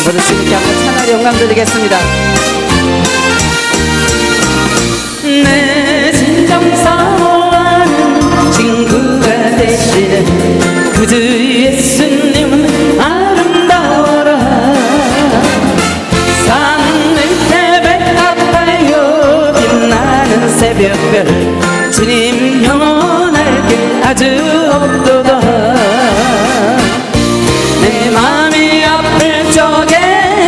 우리 주님께 한번 찬양의 영광 드리겠습니다. 내 진정 사랑하는 친구가 되시는 구주 예수님은 아름다워라. 산 밑에 백합하여 빛나는 새벽별 주님 영원할 길 아주 없도다. 내 맘이 아플 적에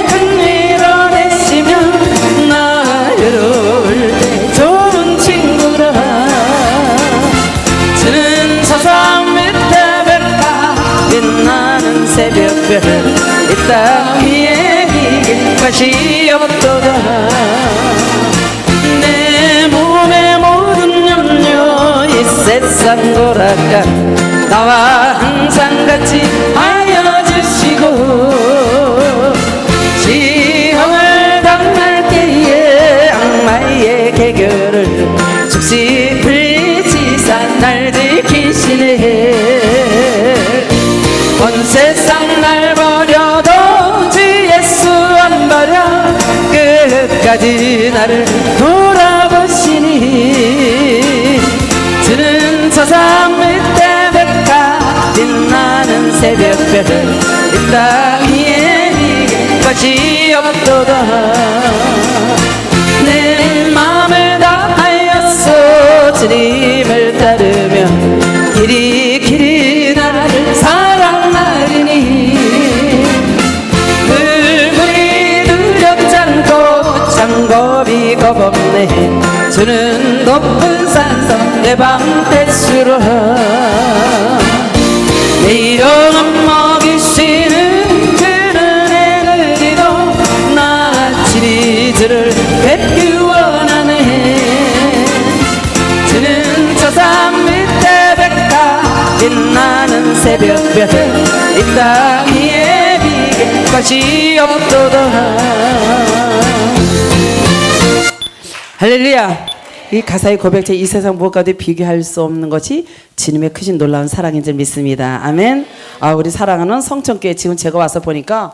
큰일을 내시면 나 외로울 때 좋은 친구라. 저는 서산 밑에 백합 빛나는 새벽별 이 땅 위에 이길 것이 없도다. 내 몸의 모든 염려 이 세상 돌아가 나와 항상 같이 하여 주시고, 시험을 당할 때에 악마의 개결을 즉시 불지사 날 지키시네. 온 세상 날 버려도 주 예수 안 버려 끝까지 나를 돌아보시니. 주는 서산 밑에 백합 빛나는 새벽별 이 땅 위에 이길 것이 없도다. 내 맘을 다하였소 주님을 따르며 길이 나를 사랑하리니. 불굴이 두렵지 않고 장겁이 겁없네. 주는 높은 산성 내 방패수로 내 영혼 먹이시는 그는 애를 기도 나치리 주를 뵙기 원하네. 주는 저산 밑에 백합 빛나는 새벽별 이 땅 위에 비길 것이 없도다. 할렐루야. 이 가사의 고백체 이 세상 무엇과도 비교할 수 없는 것이 주님의 크신 놀라운 사랑인 줄 믿습니다. 아멘. 우리 사랑하는 성천교회 지금 제가 와서 보니까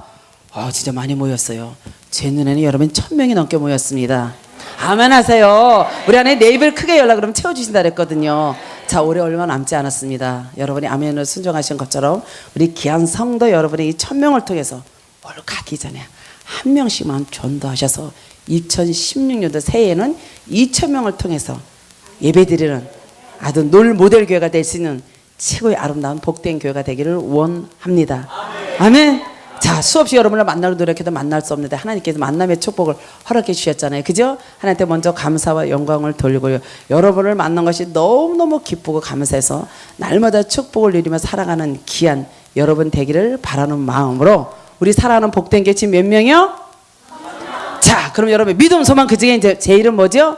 진짜 많이 모였어요. 제 눈에는 여러분 1000명이 넘게 모였습니다. 아멘 하세요. 우리 안에 내 입을 크게 열라 그러면 채워주신다 그랬거든요. 자, 올해 얼마 남지 않았습니다. 여러분이 아멘을 순종하신 것처럼 우리 귀한 성도 여러분이 이 1000명을 통해서 올 가기 전에 한 명씩만 전도하셔서 2016년도 새해에는 2000명을 통해서 예배드리는 아주 놀 모델 교회가 될 수 있는 최고의 아름다운 복된 교회가 되기를 원합니다. 아멘. 자, 수없이 여러분을 만나러 노력해도 만날 수 없는데 하나님께서 만남의 축복을 허락해 주셨잖아요. 그죠? 하나님께 먼저 감사와 영광을 돌리고요. 여러분을 만난 것이 너무너무 기쁘고 감사해서 날마다 축복을 누리며 살아가는 귀한 여러분 되기를 바라는 마음으로 우리 사랑하는 복된 교회 지금 몇 명이요? 자, 그럼 여러분 믿음, 소망 그 중에 이제 제 이름 뭐죠?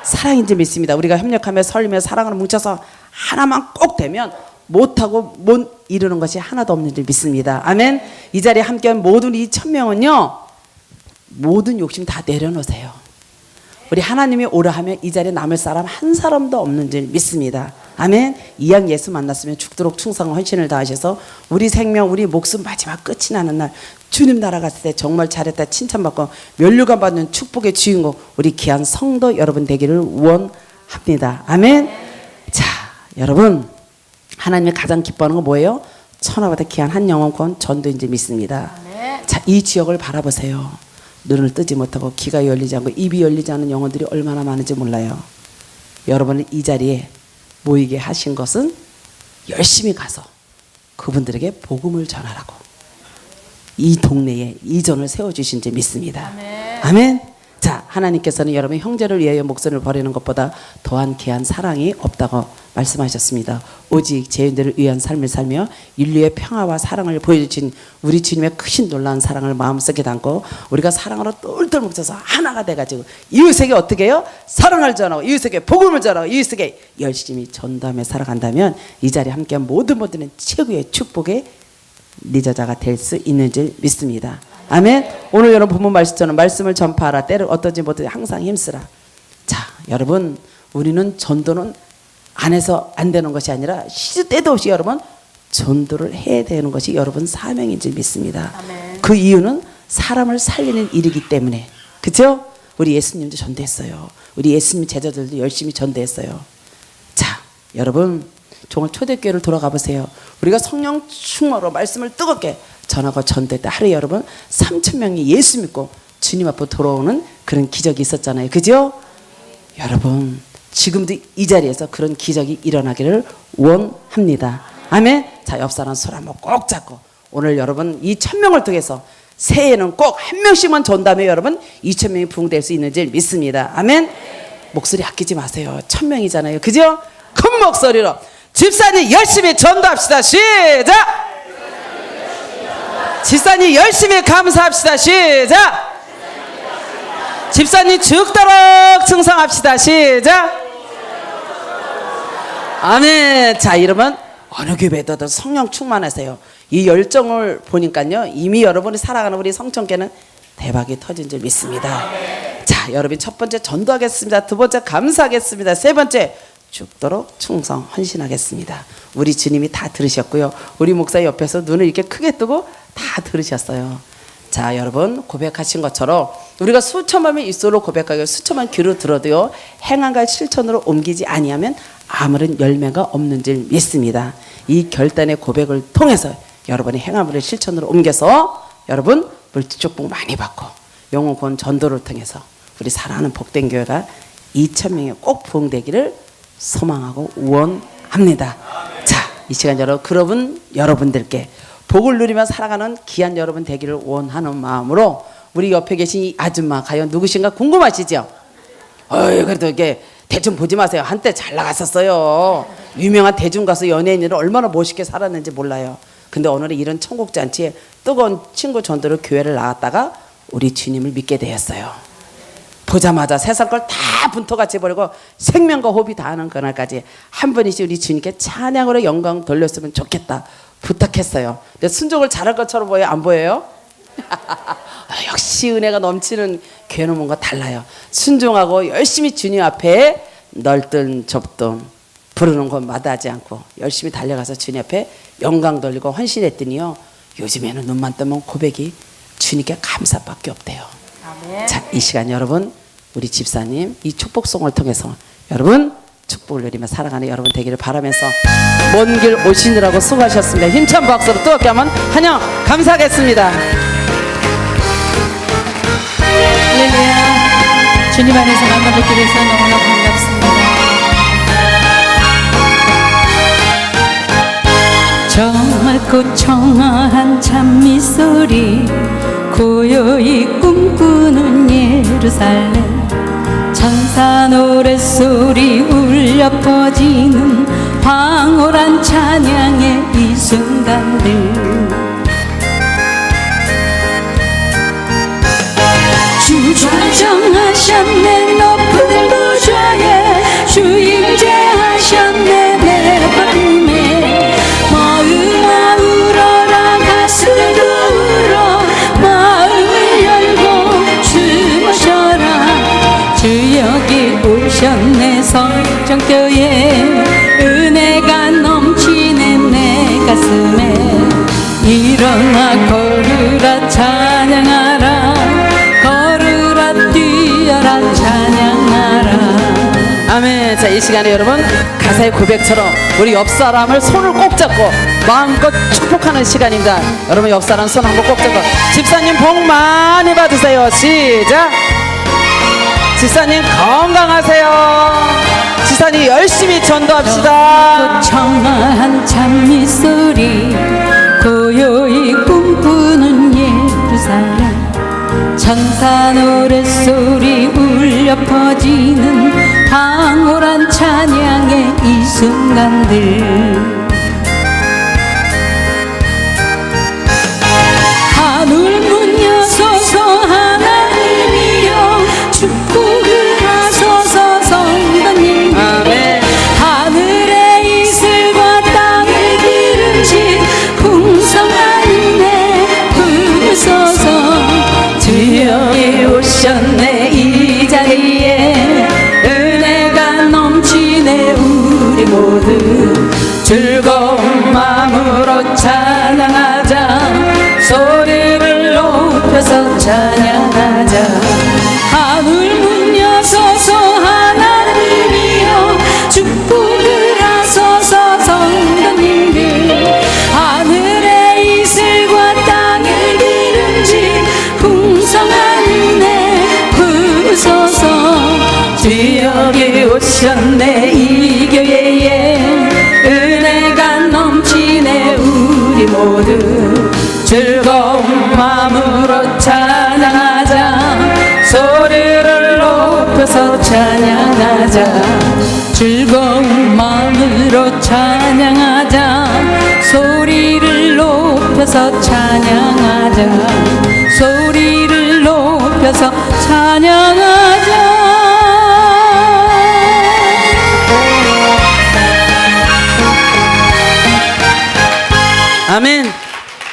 사랑인 줄 믿습니다. 우리가 협력하며 설리며 사랑으로 뭉쳐서 하나만 꼭 되면 못하고 못 이루는 것이 하나도 없는 줄 믿습니다. 아멘. 이 자리에 함께한 모든 이 1000명은요 모든 욕심 다 내려놓으세요. 우리 하나님이 오라 하면 이 자리에 남을 사람 한 사람도 없는 줄 믿습니다. 아멘. 이왕 예수 만났으면 죽도록 충성과 헌신을 다하셔서 우리 생명 우리 목숨 마지막 끝이 나는 날 주님 나라 갔을 때 정말 잘했다 칭찬받고 면류관 받는 축복의 주인공 우리 귀한 성도 여러분 되기를 원합니다. 아멘. 자, 여러분 하나님이 가장 기뻐하는 건 뭐예요? 천하보다 귀한 한 영혼권 전도인지 믿습니다. 자, 이 지역을 바라보세요. 눈을 뜨지 못하고 귀가 열리지 않고 입이 열리지 않는 영혼들이 얼마나 많은지 몰라요. 여러분을 이 자리에 모이게 하신 것은 열심히 가서 그분들에게 복음을 전하라고 이 동네에 이전을 세워주신 줄 믿습니다. 아멘. 아멘. 자, 하나님께서는 여러분 형제를 위하여 목숨을 버리는 것보다 더한 귀한 사랑이 없다고 말씀하셨습니다. 오직 죄인들을 위한 삶을 살며 인류의 평화와 사랑을 보여주신 우리 주님의 크신 놀라운 사랑을 마음속에 담고 우리가 사랑으로 똘똘 뭉쳐서 하나가 돼가지고 이웃에게 어떻게 해요? 사랑을 전하고 이웃에게 복음을 전하고 이웃에게 열심히 전도하며 살아간다면 이 자리에 함께한 모든 분들은 최고의 축복의 리더자가 될 수 있는 줄 믿습니다. 아멘. 오늘 여러분 본문 말씀처럼 말씀을 전파하라. 때를 어떤지 못하지 항상 힘쓰라. 자, 여러분 우리는 전도는 안 해서 안 되는 것이 아니라 시도 때도 없이 여러분 전도를 해야 되는 것이 여러분 사명인 줄 믿습니다. 아멘. 그 이유는 사람을 살리는 일이기 때문에. 그죠? 우리 예수님도 전도했어요. 우리 예수님 제자들도 열심히 전도했어요. 자, 여러분 정말 초대교회를 돌아가 보세요. 우리가 성령 충만으로 말씀을 뜨겁게 전하고 전도할 때 하루에 여러분 3,000명이 예수 믿고 주님 앞으로 돌아오는 그런 기적이 있었잖아요. 그죠? 여러분 지금도 이 자리에서 그런 기적이 일어나기를 원합니다. 아멘. 자, 옆 사람 손 한번 꼭 잡고 오늘 여러분 이 1,000명을 통해서 새해에는 꼭 한 명씩만 전담해 여러분 2,000명이 부흥될 수 있는 줄 믿습니다. 아멘. 목소리 아끼지 마세요. 1,000명이잖아요. 그죠? 큰 목소리로 집사님 열심히 전도합시다. 시작. 집사님 열심히 감사합시다. 시작. 집사님 죽도록 충성합시다. 시작. 아멘. 자, 이러면 어느 교회도 성령 충만하세요. 이 열정을 보니까요 이미 여러분이 살아가는 우리 성천교회는 대박이 터진 줄 믿습니다. 자, 여러분 첫 번째 전도하겠습니다. 두 번째 감사하겠습니다. 세 번째 죽도록 충성 헌신하겠습니다. 우리 주님이 다 들으셨고요. 우리 목사 옆에서 눈을 이렇게 크게 뜨고 다 들으셨어요. 자, 여러분 고백하신 것처럼 우리가 수천만 명 입술로 고백하고 수천만 귀로 들어도요 행함과 실천으로 옮기지 아니하면 아무런 열매가 없는 줄 믿습니다. 이 결단의 고백을 통해서 여러분이 행함으로 실천으로 옮겨서 여러분 물질축복 많이 받고 영혼권 전도를 통해서 우리 사랑하는 복된 교회가 2,000명이 꼭 부흥되기를 소망하고 원합니다. 자, 이 시간 여러분들께 복을 누리며 살아가는 귀한 여러분 되기를 원하는 마음으로 우리 옆에 계신 이 아줌마 과연 누구신가 궁금하시죠? 그래도 이게 대충 보지 마세요. 한때 잘 나갔었어요. 유명한 대중가수 연예인으로 얼마나 멋있게 살았는지 몰라요. 근데 오늘은 이런 천국잔치에 뜨거운 친구 전도로 교회를 나왔다가 우리 주님을 믿게 되었어요. 보자마자 세상 걸 다 분토같이 버리고 생명과 호흡이 다하는 그날까지 한 번이씩 우리 주님께 찬양으로 영광 돌렸으면 좋겠다 부탁했어요. 근데 순종을 잘할 것처럼 보여요? 안 보여요? 역시 은혜가 넘치는 교회는 뭔가 달라요. 순종하고 열심히 주님 앞에 넓든 좁든 부르는 건 마다하지 않고 열심히 달려가서 주님 앞에 영광 돌리고 헌신했더니요 요즘에는 눈만 뜨면 고백이 주님께 감사밖에 없대요. 아멘. 자, 이 시간 여러분 우리 집사님 이 축복송을 통해서 여러분 축복을 누리며 살아가는 여러분 되기를 바라면서 먼 길 오시느라고 수고하셨습니다. 힘찬 박수로 뜨겁게 한번 환영 감사하겠습니다. 할렐루야. 주님 안에서 만나 뵙게 돼서 너무나 반갑습니다. 정맑고 청아한 찬미소리 고요히 꿈꾸는 예루살렘 천사 노랫소리 울려 퍼지는 황홀한 찬양의 이 순간들 주 좌정하셨네 높은 구좌에 주 임재하셨네 내 밤에 마음아 울어라 가슴도 울어 마음을 열고 주 모셔라 주 여기 오셨네 성전교회 은혜가 넘치네 내 가슴에 일어나 걸으라 찬양하라 뛰어라 찬양하라. 아멘. 자, 이 시간에 여러분 가사의 고백처럼 우리 옆 사람을 손을 꼭 잡고 마음껏 축복하는 시간입니다. 여러분 옆 사람 손 한번 꼭 잡고 집사님 복 많이 받으세요. 시작. 집사님 건강하세요. 집사님 열심히 전도합시다. 청아한 찬미소리 고요히 꿈꾸는 예루살렘 천사 노랫소리 울려 퍼지는 황홀한 찬양의 이 순간들 하늘 문 여소서 하나님이여 축복을 하소서 성도님 아멘. 하늘의 이슬과 땅을 기름진 풍성한 은혜 부으소서 주여 오셨네 이 자리에 은혜가 넘치네 우리 모두 즐거운 찬양하자. 하늘 문 여서서 하나님이여 축복을 하소서. 성도님들 하늘의 이슬과 땅의 기름진 풍성한 은혜 부으소서. 주 여기 오셨네 이 교회에 은혜가 넘치네. 우리 모두 즐거운 마음으로 찬양하자. 소리를 높여서 찬양하자. 즐거운 마음으로 찬양하자. 소리를 높여서 찬양하자. 소리를 높여서 찬양하자. 아멘.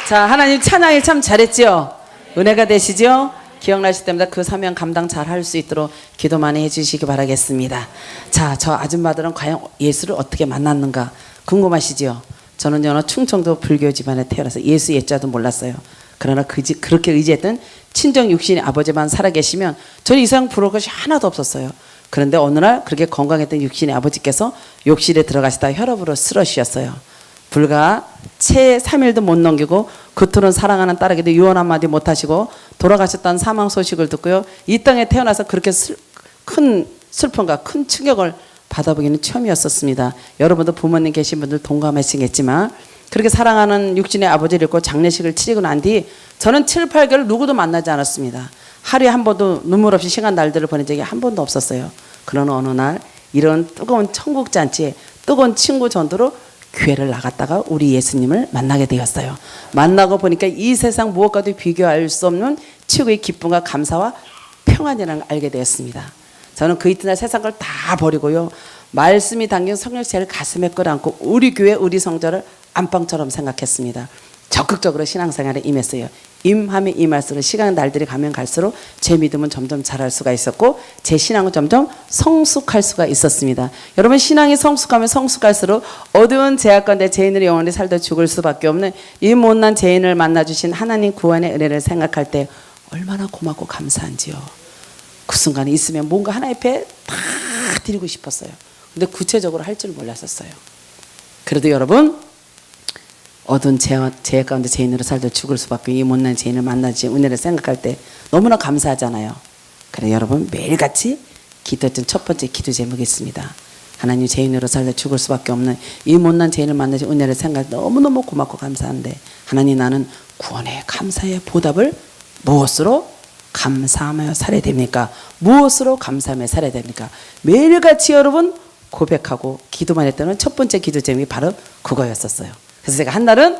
자, 하나님 찬양을 참 잘했죠? 은혜가 되시죠? 기억나실 때마다 그 사명 감당 잘 할 수 있도록 기도 많이 해주시기 바라겠습니다. 자, 저 아줌마들은 과연 예수를 어떻게 만났는가 궁금하시죠? 저는요, 충청도 불교 집안에 태어나서 예수 예자도 몰랐어요. 그러나 그렇게 의지했던 친정 육신의 아버지만 살아계시면 저는 이상 부러울 것이 하나도 없었어요. 그런데 어느 날 그렇게 건강했던 육신의 아버지께서 욕실에 들어가시다 혈압으로 쓰러지셨어요. 불과 채 3일도 못 넘기고 그토록 사랑하는 딸에게도 유언 한마디 못하시고 돌아가셨다는 사망 소식을 듣고요. 이 땅에 태어나서 그렇게 큰 슬픔과 큰 충격을 받아보기는 처음이었었습니다. 여러분도 부모님 계신 분들 동감하시겠지만 그렇게 사랑하는 육신의 아버지를 잃고 장례식을 치르고 난 뒤 저는 7, 8개월 누구도 만나지 않았습니다. 하루에 한 번도 눈물 없이 시간 날들을 보낸 적이 한 번도 없었어요. 그러나 어느 날 이런 뜨거운 천국잔치에 뜨거운 친구 전도로 교회를 나갔다가 우리 예수님을 만나게 되었어요. 만나고 보니까 이 세상 무엇과도 비교할 수 없는 최고의 기쁨과 감사와 평안이라는 걸 알게 되었습니다. 저는 그 이튿날 세상 걸 다 버리고요. 말씀이 담긴 성령체를 가슴에 끌어안고 우리 교회 우리 성전을 안방처럼 생각했습니다. 적극적으로 신앙생활에 임했어요. 임하면 임할수록 시간 날들이 가면 갈수록 제 믿음은 점점 자랄 수가 있었고 제 신앙은 점점 성숙할 수가 있었습니다. 여러분 신앙이 성숙하면 성숙할수록 어두운 죄악 가운데 죄인으로 영원히 살다 죽을 수밖에 없는 이 못난 죄인을 만나주신 하나님 구원의 은혜를 생각할 때 얼마나 고맙고 감사한지요. 그 순간에 있으면 뭔가 하나님 앞에 다 드리고 싶었어요. 근데 구체적으로 할 줄 몰랐었어요. 그래도 여러분 어두운 죄 가운데 죄인으로 살다 죽을 수밖에 이 못난 죄인을 만나지 은혜를 생각할 때 너무나 감사하잖아요. 그래 여러분 매일같이 기도했던 첫 번째 기도 제목이 있습니다. 하나님 죄인으로 살다 죽을 수밖에 없는 이 못난 죄인을 만나지 은혜를 생각할 때 너무너무 고맙고 감사한데 하나님 나는 구원의 감사의 보답을 무엇으로 감사하며 살아야 됩니까? 무엇으로 감사하며 살아야 됩니까? 매일같이 여러분 고백하고 기도만 했다는 첫 번째 기도 제목이 바로 그거였었어요. 그래서 제가 한날은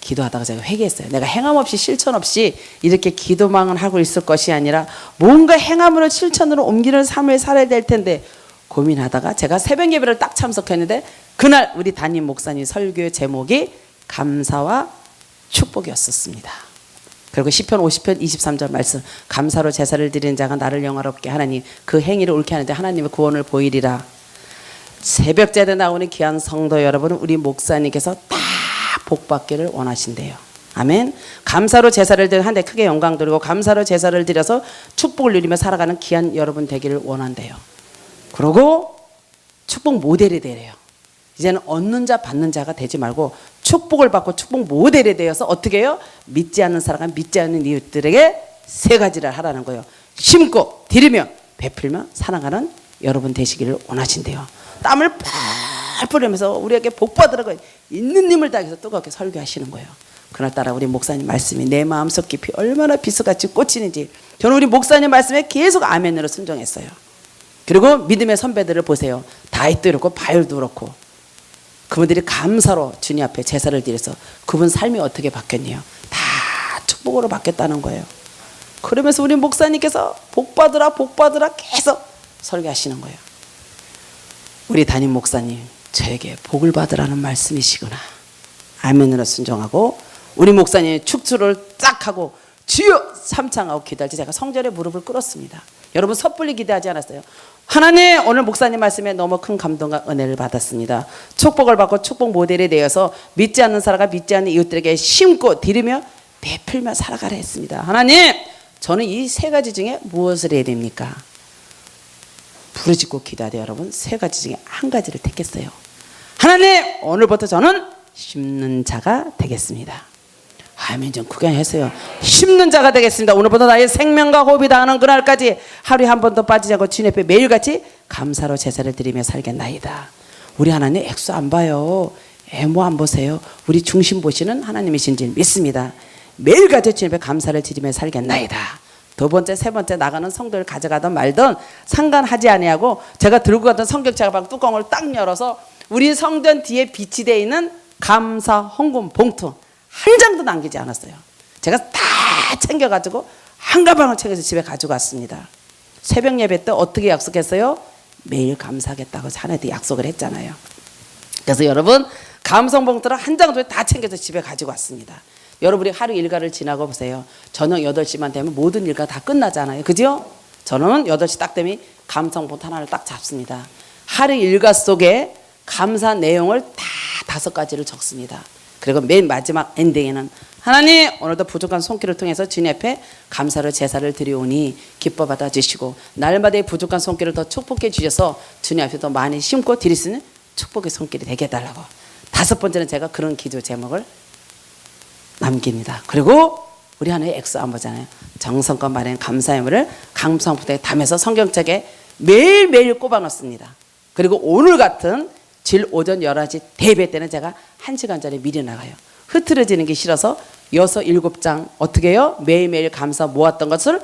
기도하다가 제가 회개했어요. 내가 행함 없이 실천 없이 이렇게 기도만 하고 있을 것이 아니라 뭔가 행함으로 실천으로 옮기는 삶을 살아야 될 텐데 고민하다가 제가 새벽 예배를 딱 참석했는데 그날 우리 담임 목사님 설교의 제목이 감사와 축복이었었습니다. 그리고 시편 50편 23절 말씀 감사로 제사를 드리는 자가 나를 영화롭게 하나님 그 행위를 옳게 하는데 하나님의 구원을 보이리라. 새벽 제대 나오는 귀한 성도 여러분은 우리 목사님께서 다 복받기를 원하신대요. 아멘. 감사로 제사를 드려 한데 크게 영광 드리고 감사로 제사를 드려서 축복을 누리며 살아가는 귀한 여러분 되기를 원한대요. 그리고 축복 모델이 되래요. 이제는 얻는 자 받는 자가 되지 말고 축복을 받고 축복 모델이 되어서 어떻게 해요? 믿지 않는 사람과 믿지 않는 이웃들에게 세 가지를 하라는 거예요. 심고 드리며 베풀며 사랑하는 여러분 되시기를 원하신대요. 땀을 펄펄 흘리면서 우리에게 복 받으라고 있는 힘을 다해서 뜨겁게 설교하시는 거예요. 그날따라 우리 목사님 말씀이 내 마음속 깊이 얼마나 비수같이 꽂히는지 저는 우리 목사님 말씀에 계속 아멘으로 순종했어요. 그리고 믿음의 선배들을 보세요. 다윗도 그렇고 바울도 그렇고 그분들이 감사로 주님 앞에 제사를 드려서 그분 삶이 어떻게 바뀌었냐 다 축복으로 바뀌었다는 거예요. 그러면서 우리 목사님께서 복 받으라 계속 설교하시는 거예요. 우리 담임 목사님 저에게 복을 받으라는 말씀이시구나. 아멘으로 순종하고 우리 목사님의 축주를 딱 하고 주여 삼창하고 기도할 때 제가 성전에 무릎을 꿇었습니다. 여러분 섣불리 기도하지 않았어요. 하나님 오늘 목사님 말씀에 너무 큰 감동과 은혜를 받았습니다. 축복을 받고 축복 모델이 되어서 믿지 않는 사람과 믿지 않는 이웃들에게 심고 드리며 베풀며 살아가라 했습니다. 하나님 저는 이 세 가지 중에 무엇을 해야 됩니까? 부르짖고 기도하되 여러분 세 가지 중에 한 가지를 택했어요. 하나님, 오늘부터 저는 심는 자가 되겠습니다. 아멘. 좀 구경했어요. 심는 자가 되겠습니다. 오늘부터 나의 생명과 호흡이 닿는 그날까지 하루에 한 번도 빠지지 않고 주님 앞에 매일같이 감사로 제사를 드리며 살겠나이다. 우리 하나님 액수 안 봐요. 애모 안 보세요. 우리 중심 보시는 하나님이신 줄 믿습니다. 매일같이 주님 앞에 감사를 드리며 살겠나이다. 두 번째, 세 번째 나가는 성도를 가져가든 말든 상관하지 아니하고 제가 들고 갔던 성경책 뚜껑을 딱 열어서 우리 성전 뒤에 비치되어 있는 감사 헌금 봉투 한 장도 남기지 않았어요. 제가 다 챙겨가지고 한 가방을 챙겨서 집에 가지고 왔습니다. 새벽 예배 때 어떻게 약속했어요? 매일 감사하겠다고 자네도 약속을 했잖아요. 그래서 여러분 감성 봉투를 한 장도 다 챙겨서 집에 가지고 왔습니다. 여러분이 하루 일과를 지나고 보세요. 저녁 8시만 되면 모든 일과 다 끝나잖아요. 그죠? 저는 8시 딱 되면 감성 봉투 하나를 딱 잡습니다. 하루 일과 속에 감사 내용을 다 5가지를 적습니다. 그리고 맨 마지막 엔딩에는 하나님, 오늘도 부족한 손길을 통해서 주님 앞에 감사를 제사를 드리오니 기뻐 받아 주시고 날마다의 부족한 손길을 더 축복해 주셔서 주님 앞에 더 많이 심고 드릴 수 있는 축복의 손길이 되게 해달라고. 5번째는 제가 그런 기도 제목을 남깁니다. 그리고 우리 하나의 액수 안 보잖아요. 정성껏 마련 감사의물을 감사함부터 담아서 성경책에 매일매일 꼽아 놓습니다. 그리고 오늘 같은 질 오전 11시 대회 때는 제가 1시간 전에 미리 나가요. 흐트러지는 게 싫어서 6, 7장 어떻게 해요? 매일매일 감사 모았던 것을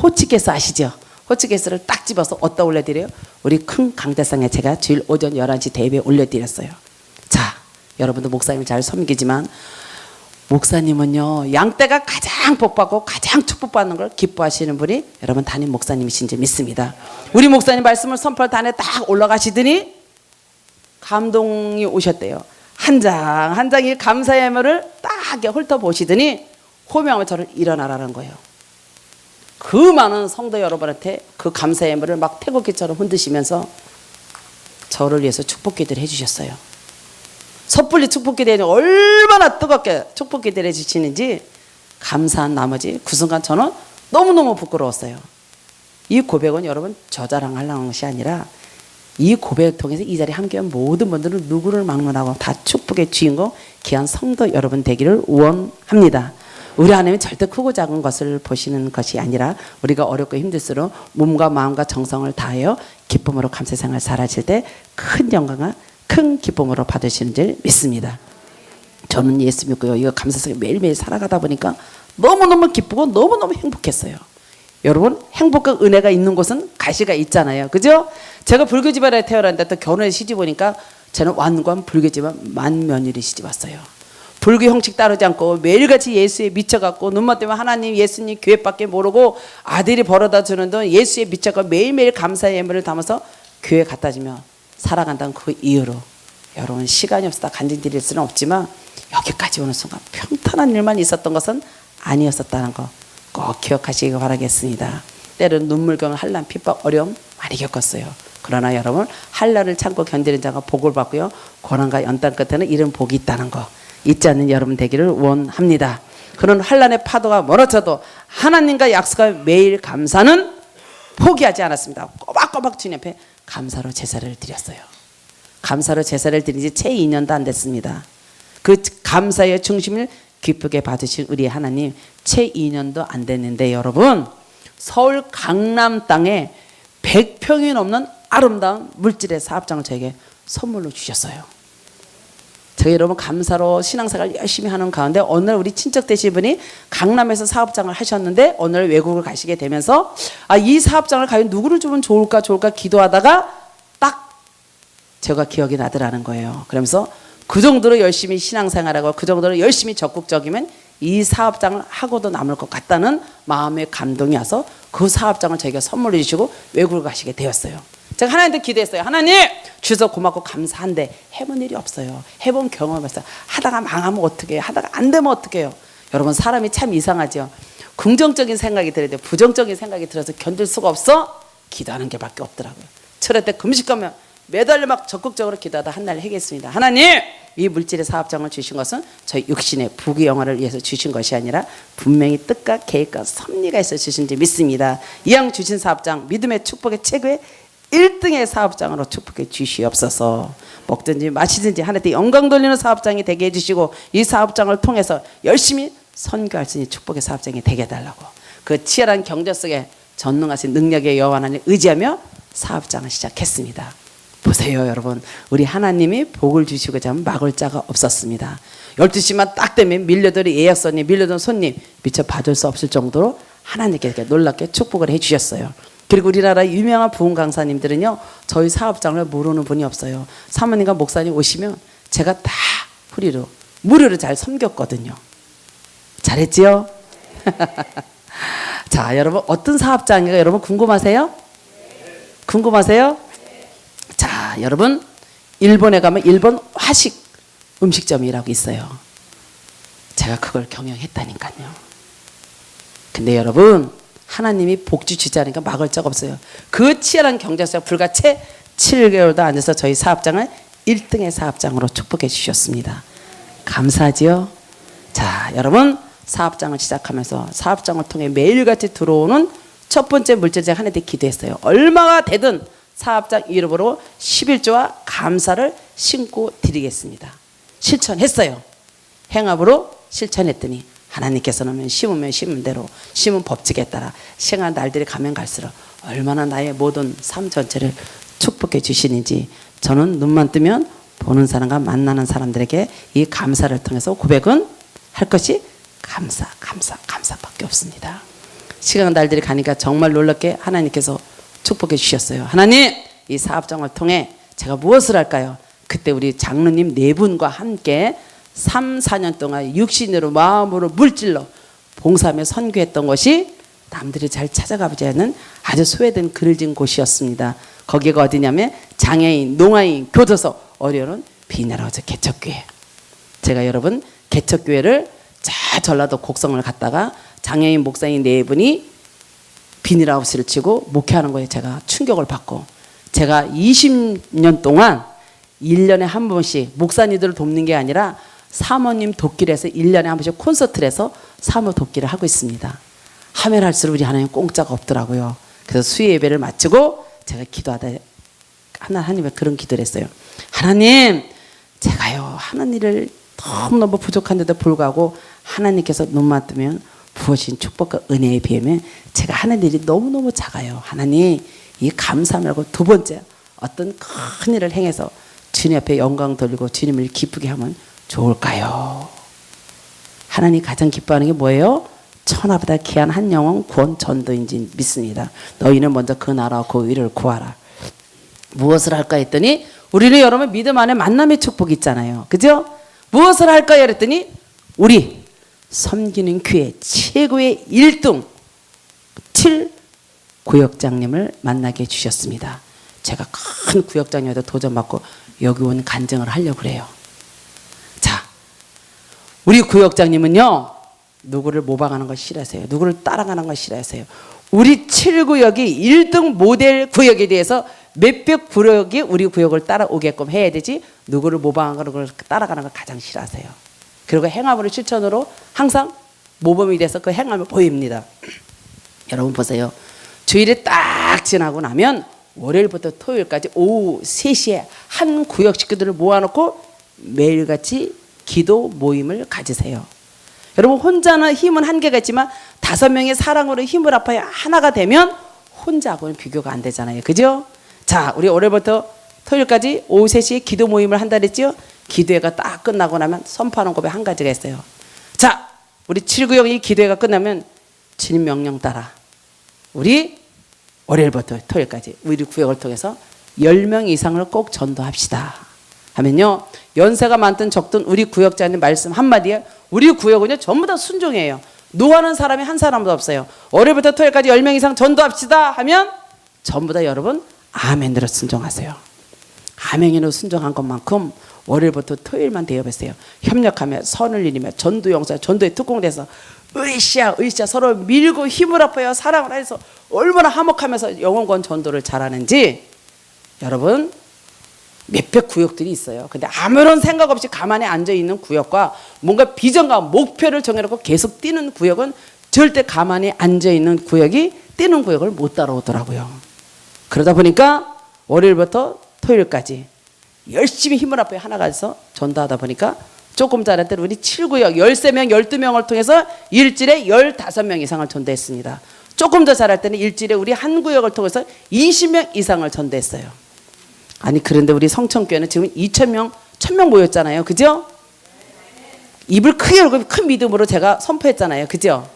호치케스 아시죠? 호치케스를 딱 집어서 어디다 올려드려요? 우리 큰 강대상에 제가 주일 오전 11시 대회에 올려드렸어요. 자, 여러분도 목사님 잘 섬기지만 목사님은요 양떼가 가장 복받고 가장 축복받는 걸 기뻐하시는 분이 여러분 담임 목사님이신지 믿습니다. 우리 목사님 말씀을 선포할 단에 딱 올라가시더니 감동이 오셨대요. 한 장 한 장이 감사의 예물을 딱 훑어보시더니 호명하며 저를 일어나라는 거예요. 그 많은 성도 여러분한테 그 감사의 예물을 막 태극기처럼 흔드시면서 저를 위해서 축복기도를 해주셨어요. 섣불리 축복기도에 얼마나 뜨겁게 축복기도를 해주시는지 감사한 나머지 그 순간 저는 너무너무 부끄러웠어요. 이 고백은 여러분 저 자랑하려는 것이 아니라 이 고백을 통해서 이 자리에 함께한 모든 분들은 누구를 막론하고 다 축복의 주인공 귀한 성도 여러분 되기를 원합니다. 우리 하나님은 절대 크고 작은 것을 보시는 것이 아니라 우리가 어렵고 힘들수록 몸과 마음과 정성을 다하여 기쁨으로 감사 생활 살아질 때 큰 영광과 큰 기쁨으로 받으시는 줄 믿습니다. 저는 예수 믿고요. 이거 감사성에 매일매일 살아가다 보니까 너무너무 기쁘고 너무너무 행복했어요. 여러분 행복과 은혜가 있는 곳은 가시가 있잖아요. 그죠? 제가 불교 집안에 태어났는데 또 결혼해 시집 오니까 저는 완관 불교 집안 만며느리 시집 왔어요. 불교 형식 따르지 않고 매일같이 예수에 미쳐갖고 눈만 뜨면 하나님 예수님 교회밖에 모르고 아들이 벌어다 주는 돈 예수에 미쳐갖고 매일매일 감사의 예물을 담아서 교회 갖다 주며 살아간다는 그 이유로 여러분 시간이 없어서 간증 드릴 수는 없지만 여기까지 오는 순간 평탄한 일만 있었던 것은 아니었었다는 거 꼭 기억하시기 바라겠습니다. 때로는 눈물경을 한란 핍박 어려움 많이 겪었어요. 그러나 여러분 한란을 참고 견디는 자가 복을 받고요. 고난과 연단 끝에는 이런 복이 있다는 거 잊지 않는 여러분 되기를 원합니다. 그런 한란의 파도가 멀어져도 하나님과 약속한 매일 감사는 포기하지 않았습니다. 꼬박꼬박 주님 앞에 감사로 제사를 드렸어요. 감사로 제사를 드린 지 채 2년도 안 됐습니다. 그 감사의 중심을 기쁘게 받으신 우리 하나님 채 2년도 안 됐는데 여러분 서울 강남 땅에 100평이 넘는 아름다운 물질의 사업장을 저에게 선물로 주셨어요. 저희 여러분 감사로 신앙생활 열심히 하는 가운데 오늘 우리 친척 되신 분이 강남에서 사업장을 하셨는데 오늘 외국을 가시게 되면서 이 사업장을 과연 누구를 주면 좋을까 기도하다가 딱 제가 기억이 나더라는 거예요. 그러면서 그 정도로 열심히 신앙생활하고 그 정도로 열심히 적극적이면 이 사업장을 하고도 남을 것 같다는 마음의 감동이 와서 그 사업장을 저에게 선물해 주시고 외국을 가시게 되었어요. 제가 하나님한테 기도했어요. 하나님 주셔서 고맙고 감사한데 해본 일이 없어요. 해본 경험이 없어요. 하다가 망하면 어떻게 해요? 하다가 안 되면 어떻게 해요? 여러분 사람이 참 이상하죠. 긍정적인 생각이 들어야 돼요. 부정적인 생각이 들어서 견딜 수가 없어 기도하는 게 밖에 없더라고요. 철회 때 금식 가면 매달려 막 적극적으로 기도하다 한날 해겠습니다. 하나님 이 물질의 사업장을 주신 것은 저희 육신의 부귀영화를 위해서 주신 것이 아니라 분명히 뜻과 계획과 섭리가 있어 주신지 믿습니다. 이왕 주신 사업장 믿음의 축복의 최고의 1등의 사업장으로 축복해 주시옵소서. 먹든지 마시든지 하나님께 영광 돌리는 사업장이 되게 해주시고 이 사업장을 통해서 열심히 선교할 수 있는 축복의 사업장이 되게 해달라고 그 치열한 경제 속에 전능하신 능력의 여호와 하나님 의지하며 사업장을 시작했습니다. 보세요 여러분, 우리 하나님이 복을 주시고자 하면 막을 자가 없었습니다. 12시만 딱 되면 밀려들이 예약손님 밀려든 손님 미처 받을 수 없을 정도로 하나님께 놀랍게 축복을 해주셨어요. 그리고 우리나라 유명한 부흥 강사님들은요 저희 사업장을 모르는 분이 없어요. 사모님과 목사님 오시면 제가 다 프리로 무료로 잘 섬겼거든요. 잘했지요? 자 여러분, 어떤 사업장인가 여러분 궁금하세요? 궁금하세요? 자 여러분, 일본에 가면 일본 화식 음식점이라고 있어요. 제가 그걸 경영했다니까요. 근데 여러분, 하나님이 복지 주지 않으니까 막을 자가 없어요. 그 치열한 경제성 불과 채 7개월도 안 돼서 저희 사업장을 1등의 사업장으로 축복해 주셨습니다. 감사하지요? 자 여러분, 사업장을 시작하면서 사업장을 통해 매일같이 들어오는 첫 번째 물질제 하나님께 기도했어요. 얼마가 되든 사업장 이름으로 11조와 감사를 신고 드리겠습니다. 실천했어요. 행함으로 실천했더니 하나님께서는 심으면 심은 대로 심은 법칙에 따라 시간 날들이 가면 갈수록 얼마나 나의 모든 삶 전체를 축복해 주시는지 저는 눈만 뜨면 보는 사람과 만나는 사람들에게 이 감사를 통해서 고백은 할 것이 감사밖에 없습니다. 시간 날들이 가니까 정말 놀랍게 하나님께서 축복해 주셨어요. 하나님, 이 사업장을 통해 제가 무엇을 할까요? 그때 우리 장로님 4분과 함께 3, 4년 동안 육신으로 마음으로 물질로 봉사하며 선교했던 것이 남들이 잘 찾아가보지 않는 아주 소외된 그늘진 곳이었습니다. 거기가 어디냐면 장애인, 농아인, 교도소, 어려운 비나라우즈 개척교회. 제가 여러분 개척교회를 저 전라도 곡성을 갔다가 장애인 목사님 4분이 비닐하우스를 치고 목회하는 거에 제가 충격을 받고 제가 20년 동안 1년에 한 번씩 목사님들을 돕는 게 아니라 사모님 돕기를 해서 1년에 한 번씩 콘서트를 해서 사모 돕기를 하고 있습니다. 하면 할수록 우리 하나님 공짜가 없더라고요. 그래서 수요 예배를 마치고 제가 기도하다 하나님의 그런 기도를 했어요. 하나님, 제가요 하는 일을 너무너무 부족한데도 불구하고 하나님께서 눈만 뜨면 부어진 축복과 은혜에 비하면 제가 하는 일이 너무너무 작아요. 하나님, 이 감사 말고 두 번째 어떤 큰 일을 행해서 주님 앞에 영광 돌리고 주님을 기쁘게 하면 좋을까요? 하나님 가장 기뻐하는 게 뭐예요? 천하보다 귀한 한 영혼 구원 전도인지 믿습니다. 너희는 먼저 그 나라와 그 의를 구하라. 무엇을 할까 했더니 우리는 여러분 믿음 안에 만남의 축복이 있잖아요. 그죠? 무엇을 할까 했더니 우리 섬기는 교회 최고의 1등 7 구역장님을 만나게 해주셨습니다. 제가 큰 구역장님한테 도전받고 여기 온 간증을 하려고 그래요. 자, 우리 구역장님은요 누구를 모방하는 걸 싫어하세요. 누구를 따라가는 걸 싫어하세요. 우리 7구역이 1등 모델 구역에 대해서 몇백 구역이 우리 구역을 따라오게끔 해야 되지 누구를 모방하는 걸 따라가는 걸 가장 싫어하세요. 그리고 행함으로 실천으로 항상 모범이 돼서 그 행함을 보입니다. 여러분 보세요. 주일이 딱 지나고 나면 월요일부터 토요일까지 오후 3시에 한 구역 식구들을 모아놓고 매일같이 기도 모임을 가지세요. 여러분 혼자는 힘은 한계가 있지만 5명의 사랑으로 힘을 합하여 하나가 되면 혼자하고는 비교가 안 되잖아요. 그죠? 자, 우리 월요일부터 토요일까지 오후 3시에 기도 모임을 한다 그랬죠? 기도회가 딱 끝나고 나면 선포하는 고백 한 가지가 있어요. 자, 우리 7구역 이 기도회가 끝나면 주님 명령 따라 우리 월요일부터 토요일까지 우리 구역을 통해서 10명 이상을 꼭 전도합시다 하면요, 연세가 많든 적든 우리 구역장님 말씀 한마디에 우리 구역은요 전부 다 순종해요. 노하는 사람이 한 사람도 없어요. 월요일부터 토요일까지 10명 이상 전도합시다 하면 전부 다 여러분 아멘으로 순종하세요. 아멘으로 순종한 것만큼 월요일부터 토요일만 되어보세요. 협력하며 선을 이루며 전도 용사 전도에 특공돼서 으쌰 서로 밀고 힘을 합하여 사랑을 해서 얼마나 화목하면서 영혼권 전도를 잘하는지 여러분 몇백 구역들이 있어요. 근데 아무런 생각 없이 가만히 앉아 있는 구역과 뭔가 비전과 목표를 정해놓고 계속 뛰는 구역은 절대 가만히 앉아 있는 구역이 뛰는 구역을 못 따라오더라고요. 그러다 보니까 월요일부터 토요일까지 열심히 힘을 합해 하나 가서 전도하다 보니까 조금 전에 우리 7구역 13명, 12명을 통해서 일주일에 15명 이상을 전도했습니다. 조금 더 잘할 때는 일주일에 우리 한 구역을 통해서 20명 이상을 전도했어요. 아니 그런데 우리 성천교회는 지금 2,000명, 1,000명 모였잖아요. 그죠? 입을 크게 열고 큰 믿음으로 제가 선포했잖아요. 그죠?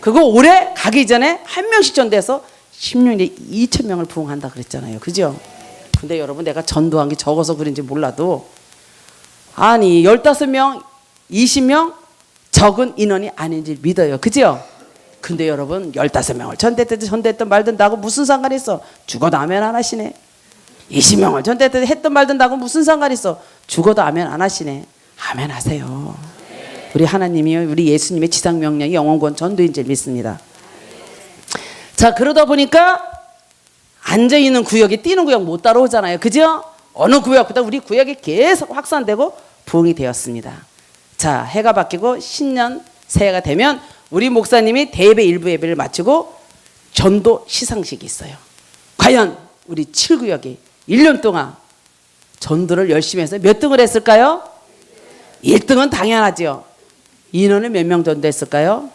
그거 올해 가기 전에 한 명씩 전도해서 16년에 2,000명을 부흥한다 그랬잖아요. 그죠? 근데 여러분 내가 전도한 게 적어서 그런지 몰라도 아니 15명, 20명 적은 인원이 아닌지 믿어요. 그죠? 근데 여러분 15명을 전도했든 말든 나하고 무슨 상관이 있어? 죽어도 아멘 안 하시네. 20명을 전도했든 했든 말든 나하고 무슨 상관이 있어? 죽어도 아멘 안 하시네. 아멘 하세요. 우리 하나님이요 우리 예수님의 지상명령이 영원권 전도인 줄 믿습니다. 자 그러다 보니까 앉아있는 구역이 뛰는 구역 못 따라오잖아요. 그죠? 어느 구역보다 우리 구역이 계속 확산되고 부흥이 되었습니다. 자 해가 바뀌고 신년 새해가 되면 우리 목사님이 대예배 일부 예배를 마치고 전도 시상식이 있어요. 과연 우리 7구역이 1년 동안 전도를 열심히 해서 몇 등을 했을까요? 1등은 당연하죠. 인원은 몇 명 전도했을까요?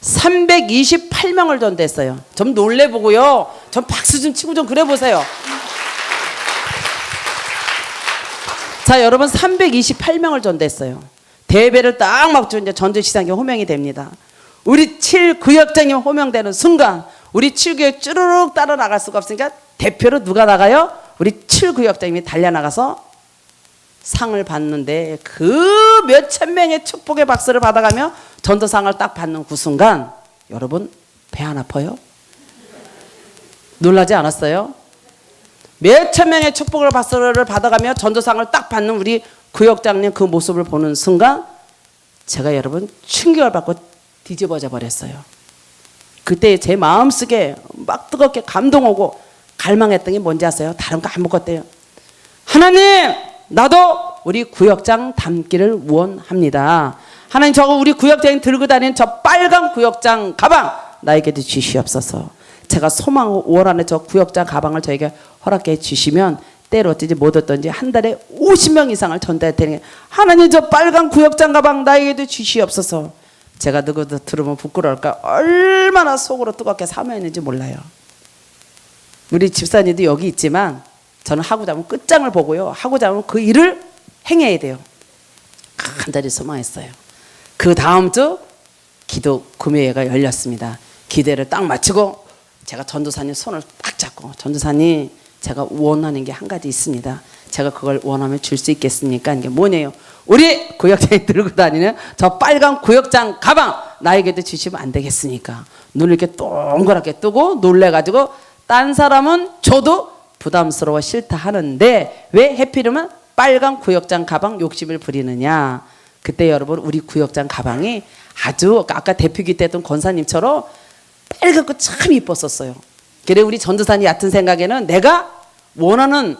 328명을 전도했어요. 좀 놀래보고요. 좀 박수 좀 치고 좀 그래보세요. 자 여러분 328명을 전도했어요. 대회를 딱 막죠. 이제 전도시상에 호명이 됩니다. 우리 7구역장님 호명되는 순간 우리 7구역 쭈르륵 따라 나갈 수가 없으니까 대표로 누가 나가요? 우리 7구역장님이 달려나가서 상을 받는데 그 몇천 명의 축복의 박수를 받아가며 전도상을 딱 받는 그 순간 여러분 배 안 아파요? 놀라지 않았어요? 몇천 명의 축복을 박수를 받아가며 전도상을 딱 받는 우리 구역장님 그 모습을 보는 순간 제가 여러분 충격을 받고 뒤집어져 버렸어요. 그때 제 마음속에 막 뜨겁게 감동하고 갈망했던 게 뭔지 아세요? 다른 거 아무것도요. 하나님 나도 우리 구역장 닮기를 원합니다. 하나님 저거 우리 구역장이 들고 다니는 저 빨간 구역장 가방 나에게도 주시옵소서. 제가 소망 원하는 저 구역장 가방을 저에게 허락해 주시면 때로 어든지 못 얻든지 한 달에 50명 이상을 전달할 테니 하나님 저 빨간 구역장 가방 나에게도 주시옵소서. 제가 누구도 들으면 부끄러울까 얼마나 속으로 뜨겁게 사모했는지 몰라요. 우리 집사님도 여기 있지만 저는 하고자 하면 끝장을 보고요. 하고자 하면 그 일을 행해야 돼요. 간절히 소망했어요. 그 다음 주 기도 구매회가 열렸습니다. 기대를 딱 마치고 제가 전도사님 손을 딱 잡고 전도사님 제가 원하는 게 한 가지 있습니다. 제가 그걸 원하면 줄 수 있겠습니까? 이게 뭐냐요? 우리 구역장이 들고 다니는 저 빨간 구역장 가방 나에게도 주시면 안 되겠습니까? 눈을 이렇게 동그랗게 뜨고 놀래가지고 딴 사람은 줘도 부담스러워 싫다 하는데 왜 해피름은 빨간 구역장 가방 욕심을 부리느냐? 그때 여러분 우리 구역장 가방이 아주 아까 대표기 때 했던 권사님처럼 빨갛고 참 이뻤었어요. 그래 우리 전도사님 얕은 생각에는 내가 원하는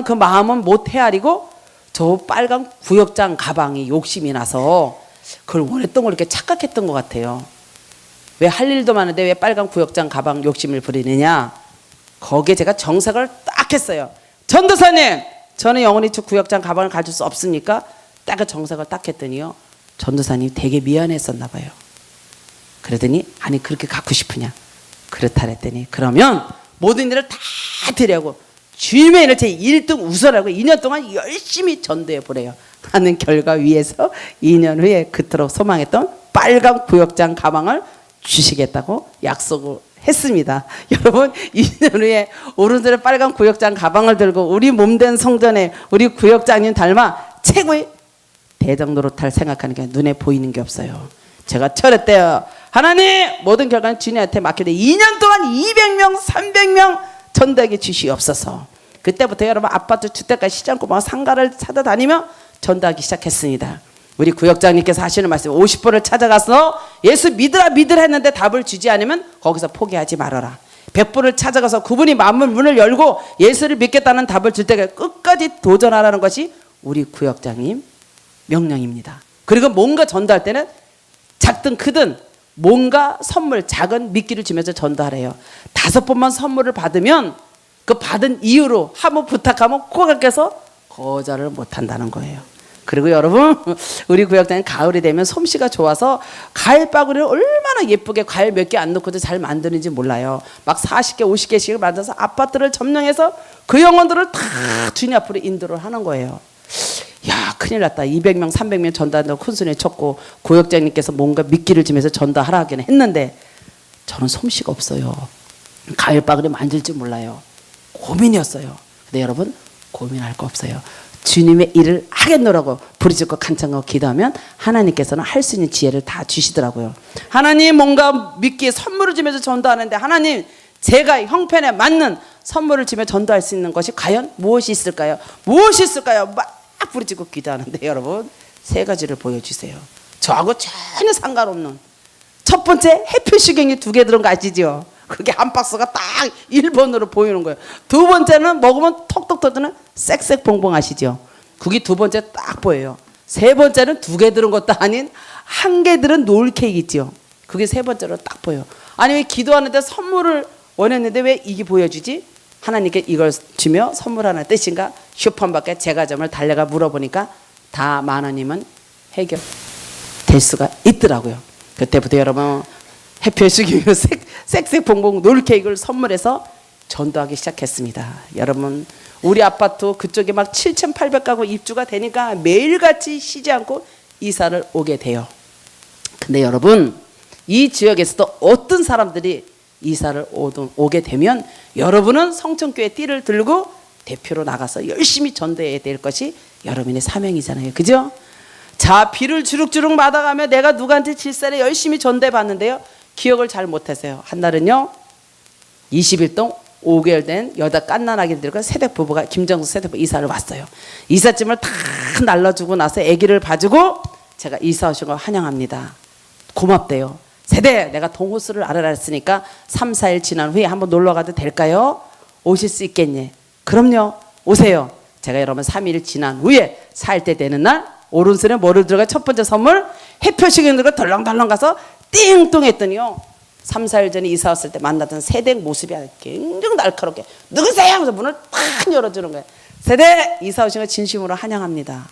그 마음은 못 헤아리고 저 빨간 구역장 가방이 욕심이 나서 그걸 원했던 걸 이렇게 착각했던 것 같아요. 왜 할 일도 많은데 왜 빨간 구역장 가방 욕심을 부리느냐? 거기에 제가 정색을 딱 했어요. 전도사님 저는 영원히 저 구역장 가방을 가질 수 없습니까? 딱 그 정색을 딱 했더니요. 전도사님 되게 미안했었나 봐요. 그러더니 아니 그렇게 갖고 싶으냐? 그렇다 그랬더니 그러면 모든 일을 다 드리고 주님의 일을 제 1등 우선하고 2년 동안 열심히 전도해 보래요. 하는 결과 위에서 2년 후에 그토록 소망했던 빨간 구역장 가방을 주시겠다고 약속을 했습니다. 여러분 2년 후에 오른손에 빨간 구역장 가방을 들고 우리 몸된 성전에 우리 구역장님 닮아 최고의 대장 노릇할 생각하는 게 눈에 보이는 게 없어요. 제가 철했대요. 하나님 모든 결과는 주님한테 맡기되 2년 동안 200명 300명 전도하게 주시옵소서. 그때부터 여러분 아파트 주택가 시장구멍 상가를 찾아다니며 전도하기 시작했습니다. 우리 구역장님께서 하시는 말씀 50%를 찾아가서 예수 믿으라 했는데 답을 주지 않으면 거기서 포기하지 말아라. 100분을 찾아가서 그분이 마음 문을 열고 예수를 믿겠다는 답을 줄 때까지 끝까지 도전하라는 것이 우리 구역장님 명령입니다. 그리고 뭔가 전도할 때는 작든 크든 뭔가 선물, 작은 미끼를 주면서 전도하래요. 5번만 선물을 받으면 그 받은 이유로 한번 부탁하면 코가 껴서 거절을 못한다는 거예요. 그리고 여러분, 우리 구역장님 가을이 되면 솜씨가 좋아서 과일 바구니를 얼마나 예쁘게 과일 몇 개 안 넣고도 잘 만드는지 몰라요. 막 40개, 50개씩을 만들어서 아파트를 점령해서 그 영혼들을 다 주님 앞으로 인도를 하는 거예요. 야, 큰일 났다. 200명, 300명 전도한다고 큰소리 쳤고 구역장님께서 뭔가 미끼를 주면서 전도하라 하기는 했는데 저는 솜씨가 없어요. 과일 바구니 만들 줄 몰라요. 고민이었어요. 근데 여러분, 고민할 거 없어요. 주님의 일을 하겠노라고 부르짖고 간청하고 기도하면 하나님께서는 할 수 있는 지혜를 다 주시더라고요. 하나님 뭔가 미끼에 선물을 주면서 전도하는데 하나님 제가 형편에 맞는 선물을 주며 전도할 수 있는 것이 과연 무엇이 있을까요? 무엇이 있을까요? 막 부르짖고 기도하는데 여러분 3가지를 보여주세요. 저하고 전혀 상관없는 첫 번째 해표시경이 2개 들은 거 아시죠? 그게 한 박스가 딱 1번으로 보이는 거예요. 2번째는 먹으면 톡톡 터지는 쌕쌕봉봉 아시죠? 그게 2번째 딱 보여요. 3번째는 2개 들은 것도 아닌 1개 들은 롤케이크 있죠? 그게 3번째로 딱 보여요. 아니 왜 기도하는데 선물을 원했는데 왜 이게 보여주지? 하나님께 이걸 주며 선물하는 뜻인가? 슈퍼마켓 제과점을 달려가 물어보니까 다 10,000원이면 해결될 수가 있더라고요. 그때부터 여러분 해표식이요 쌕쌕봉봉 롤케이크를 선물해서 전도하기 시작했습니다. 여러분 우리 아파트 그쪽에 막 7,800가구 입주가 되니까 매일같이 쉬지 않고 이사를 오게 돼요. 근데 여러분 이 지역에서도 어떤 사람들이 이사를 오게 되면 여러분은 성천교회 띠를 들고 대표로 나가서 열심히 전도해야 될 것이 여러분의 사명이잖아요. 그죠? 자, 비를 주룩주룩 맞아가며 내가 누구한테 질살에 열심히 전도해 봤는데요. 기억을 잘 못하세요. 한날은요 21동 5개월 된 여자 깐난아기를 들고 세댁 부부가 김정수 세댁 부부 이사를 왔어요. 이삿짐을 다 날라주고 나서 아기를 봐주고 제가 이사 오신 거 환영합니다. 고맙대요. 세대 내가 동호수를 알아놨으니까 3, 4일 지난 후에 한번 놀러 가도 될까요? 오실 수 있겠니? 그럼요. 오세요. 제가 여러분 3일 지난 후에 4일 때 되는 날 오른손에 뭐를 들어가 첫 번째 선물 해표식에 들고 덜렁덜렁 가서 띵동 했더니요 3, 4일 전에 이사 왔을 때 만났던 세댁 모습이 굉장히 날카롭게 누구세요? 하면서 문을 탁 열어주는 거예요. 세대 이사 오신 거 진심으로 환영합니다.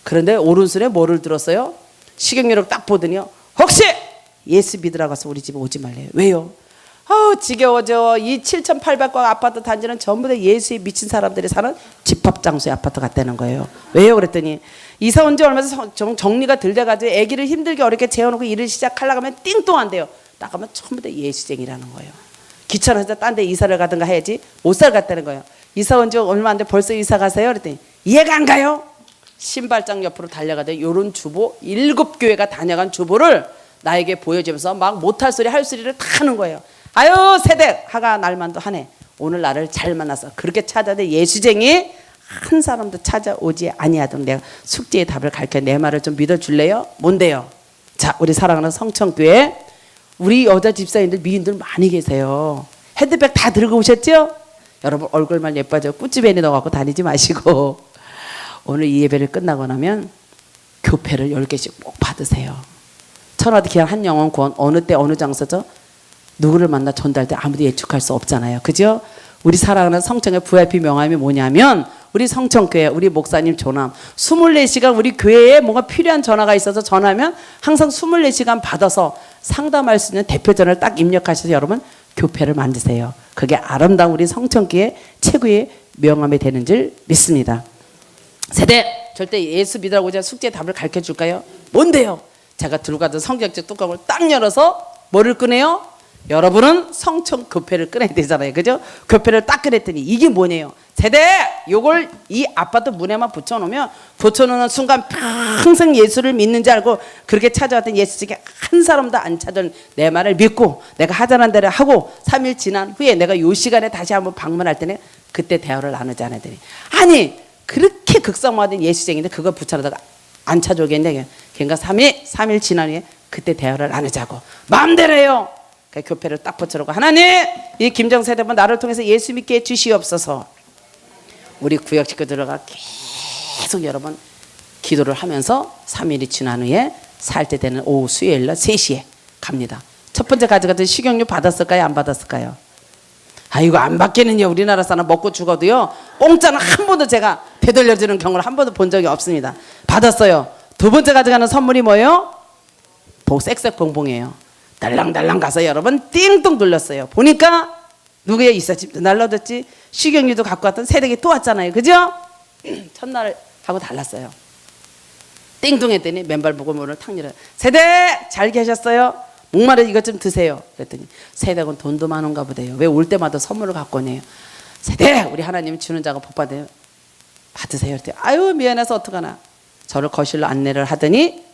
그런데 오른손에 뭐를 들었어요? 식용유를 딱 보더니요 혹시 예수 믿으라고 해서 우리 집에 오지 말래요. 왜요? 지겨워져. 이 7,800가 아파트 단지는 전부 다 예수에 미친 사람들이 사는 집합장소의 아파트 같다는 거예요. 왜요? 그랬더니 이사 온 지 얼마 정리가 덜 돼가지고 아기를 힘들게 어렵게 재워놓고 일을 시작하려고 하면 띵동한대요. 딱 가면 전부 다 예수쟁이라는 거예요. 귀찮아서 딴 데 이사를 가든가 해야지 못 살겠다는 거예요. 이사 온 지 얼마 안 돼 벌써 이사 가세요? 그랬더니 이해가 안 가요? 신발장 옆으로 달려가더니 요런 주보 7교회가 다녀간 주보를 나에게 보여주면서 막 못할 소리 할 소리를 다 하는 거예요. 아유 세대 하가 날만도 하네. 오늘 나를 잘 만나서 그렇게 찾아내 예수쟁이 한 사람도 찾아오지 아니하던 내가 숙제의 답을 가르쳐 내 말을 좀 믿어줄래요? 뭔데요? 자 우리 사랑하는 성천교회 우리 여자 집사님들 미인들 많이 계세요. 핸드백 다 들고 오셨죠? 여러분 얼굴만 예뻐져 꾸찌배니 넣어갖고 다니지 마시고 오늘 이 예배를 끝나고 나면 교패를 10개씩 꼭 받으세요. 천하디 귀한 한 영혼 구원 어느 때 어느 장소죠? 누구를 만나 전도할 때 아무도 예측할 수 없잖아요. 그죠? 우리 사랑하는 성천의 VIP 명함이 뭐냐면 우리 성천교회 우리 목사님 조남 24시간 우리 교회에 뭔가 필요한 전화가 있어서 전화하면 항상 24시간 받아서 상담할 수 있는 대표전을 딱 입력하셔서 여러분 교패를 만드세요. 그게 아름다운 우리 성천교회 최고의 명함이 되는 줄 믿습니다. 세대 절대 예수 믿으라고 제가 숙제 답을 가르쳐 줄까요? 뭔데요? 제가 들고 가던 성경책 뚜껑을 딱 열어서 뭐를 꺼내요? 여러분은 성천 교패를 꺼내야 되잖아요. 그죠? 교패를 딱 꺼냈더니 이게 뭐냐요? 세대 요걸 이 아파트 문에만 붙여놓으면 붙여놓는 순간 평생 예수를 믿는지 알고 그렇게 찾아왔던 예수 중에 한 사람도 안 찾은 내 말을 믿고 내가 하자는 대로 하고 3일 지난 후에 내가 요 시간에 다시 한번 방문할 때는 그때 대화를 나누지 않았더니 아니 그렇게 극성화된 예수쟁인데 그거 붙여놓다가 안 찾아오겠냐. 그러니까 3일 지난 후에 그때 대화를 나누자고 마음대로 해요. 그러니까 교패를 딱 붙여놓고 하나님 이 김정 세대분 나를 통해서 예수 믿게 해주시옵소서. 우리 구역 식구들과 계속 여러분 기도를 하면서 3일이 지난 후에 살 때 되는 오후 수요일날 3시에 갑니다. 첫 번째 가져갔던 식용유 받았을까요? 안 받았을까요? 아이고 안 받기는요. 우리나라 사람 먹고 죽어도요 공짜는 한 번도 제가 되돌려주는 경우를 한 번도 본 적이 없습니다. 받았어요. 두 번째 가져가는 선물이 뭐예요? 색색 봉봉이에요. 달랑달랑 가서 여러분 띵동 눌렀어요. 보니까 누구의 이삿짐도 날라줬지 식용유도 갖고 왔던 세대기 또 왔잖아요. 그죠? 첫날 하고 달랐어요. 띵동 했더니 맨발 보고 문을 탁 열어요. 세대 잘 계셨어요? 목마르 이것 좀 드세요. 그랬더니 세대군 돈도 많은가 보대요. 왜 올 때마다 선물을 갖고 오네요. 세대 우리 하나님이 주는 자가 복 받아요. 받으세요. 그랬더니 아유 미안해서 어떡하나. 저를 거실로 안내를 하더니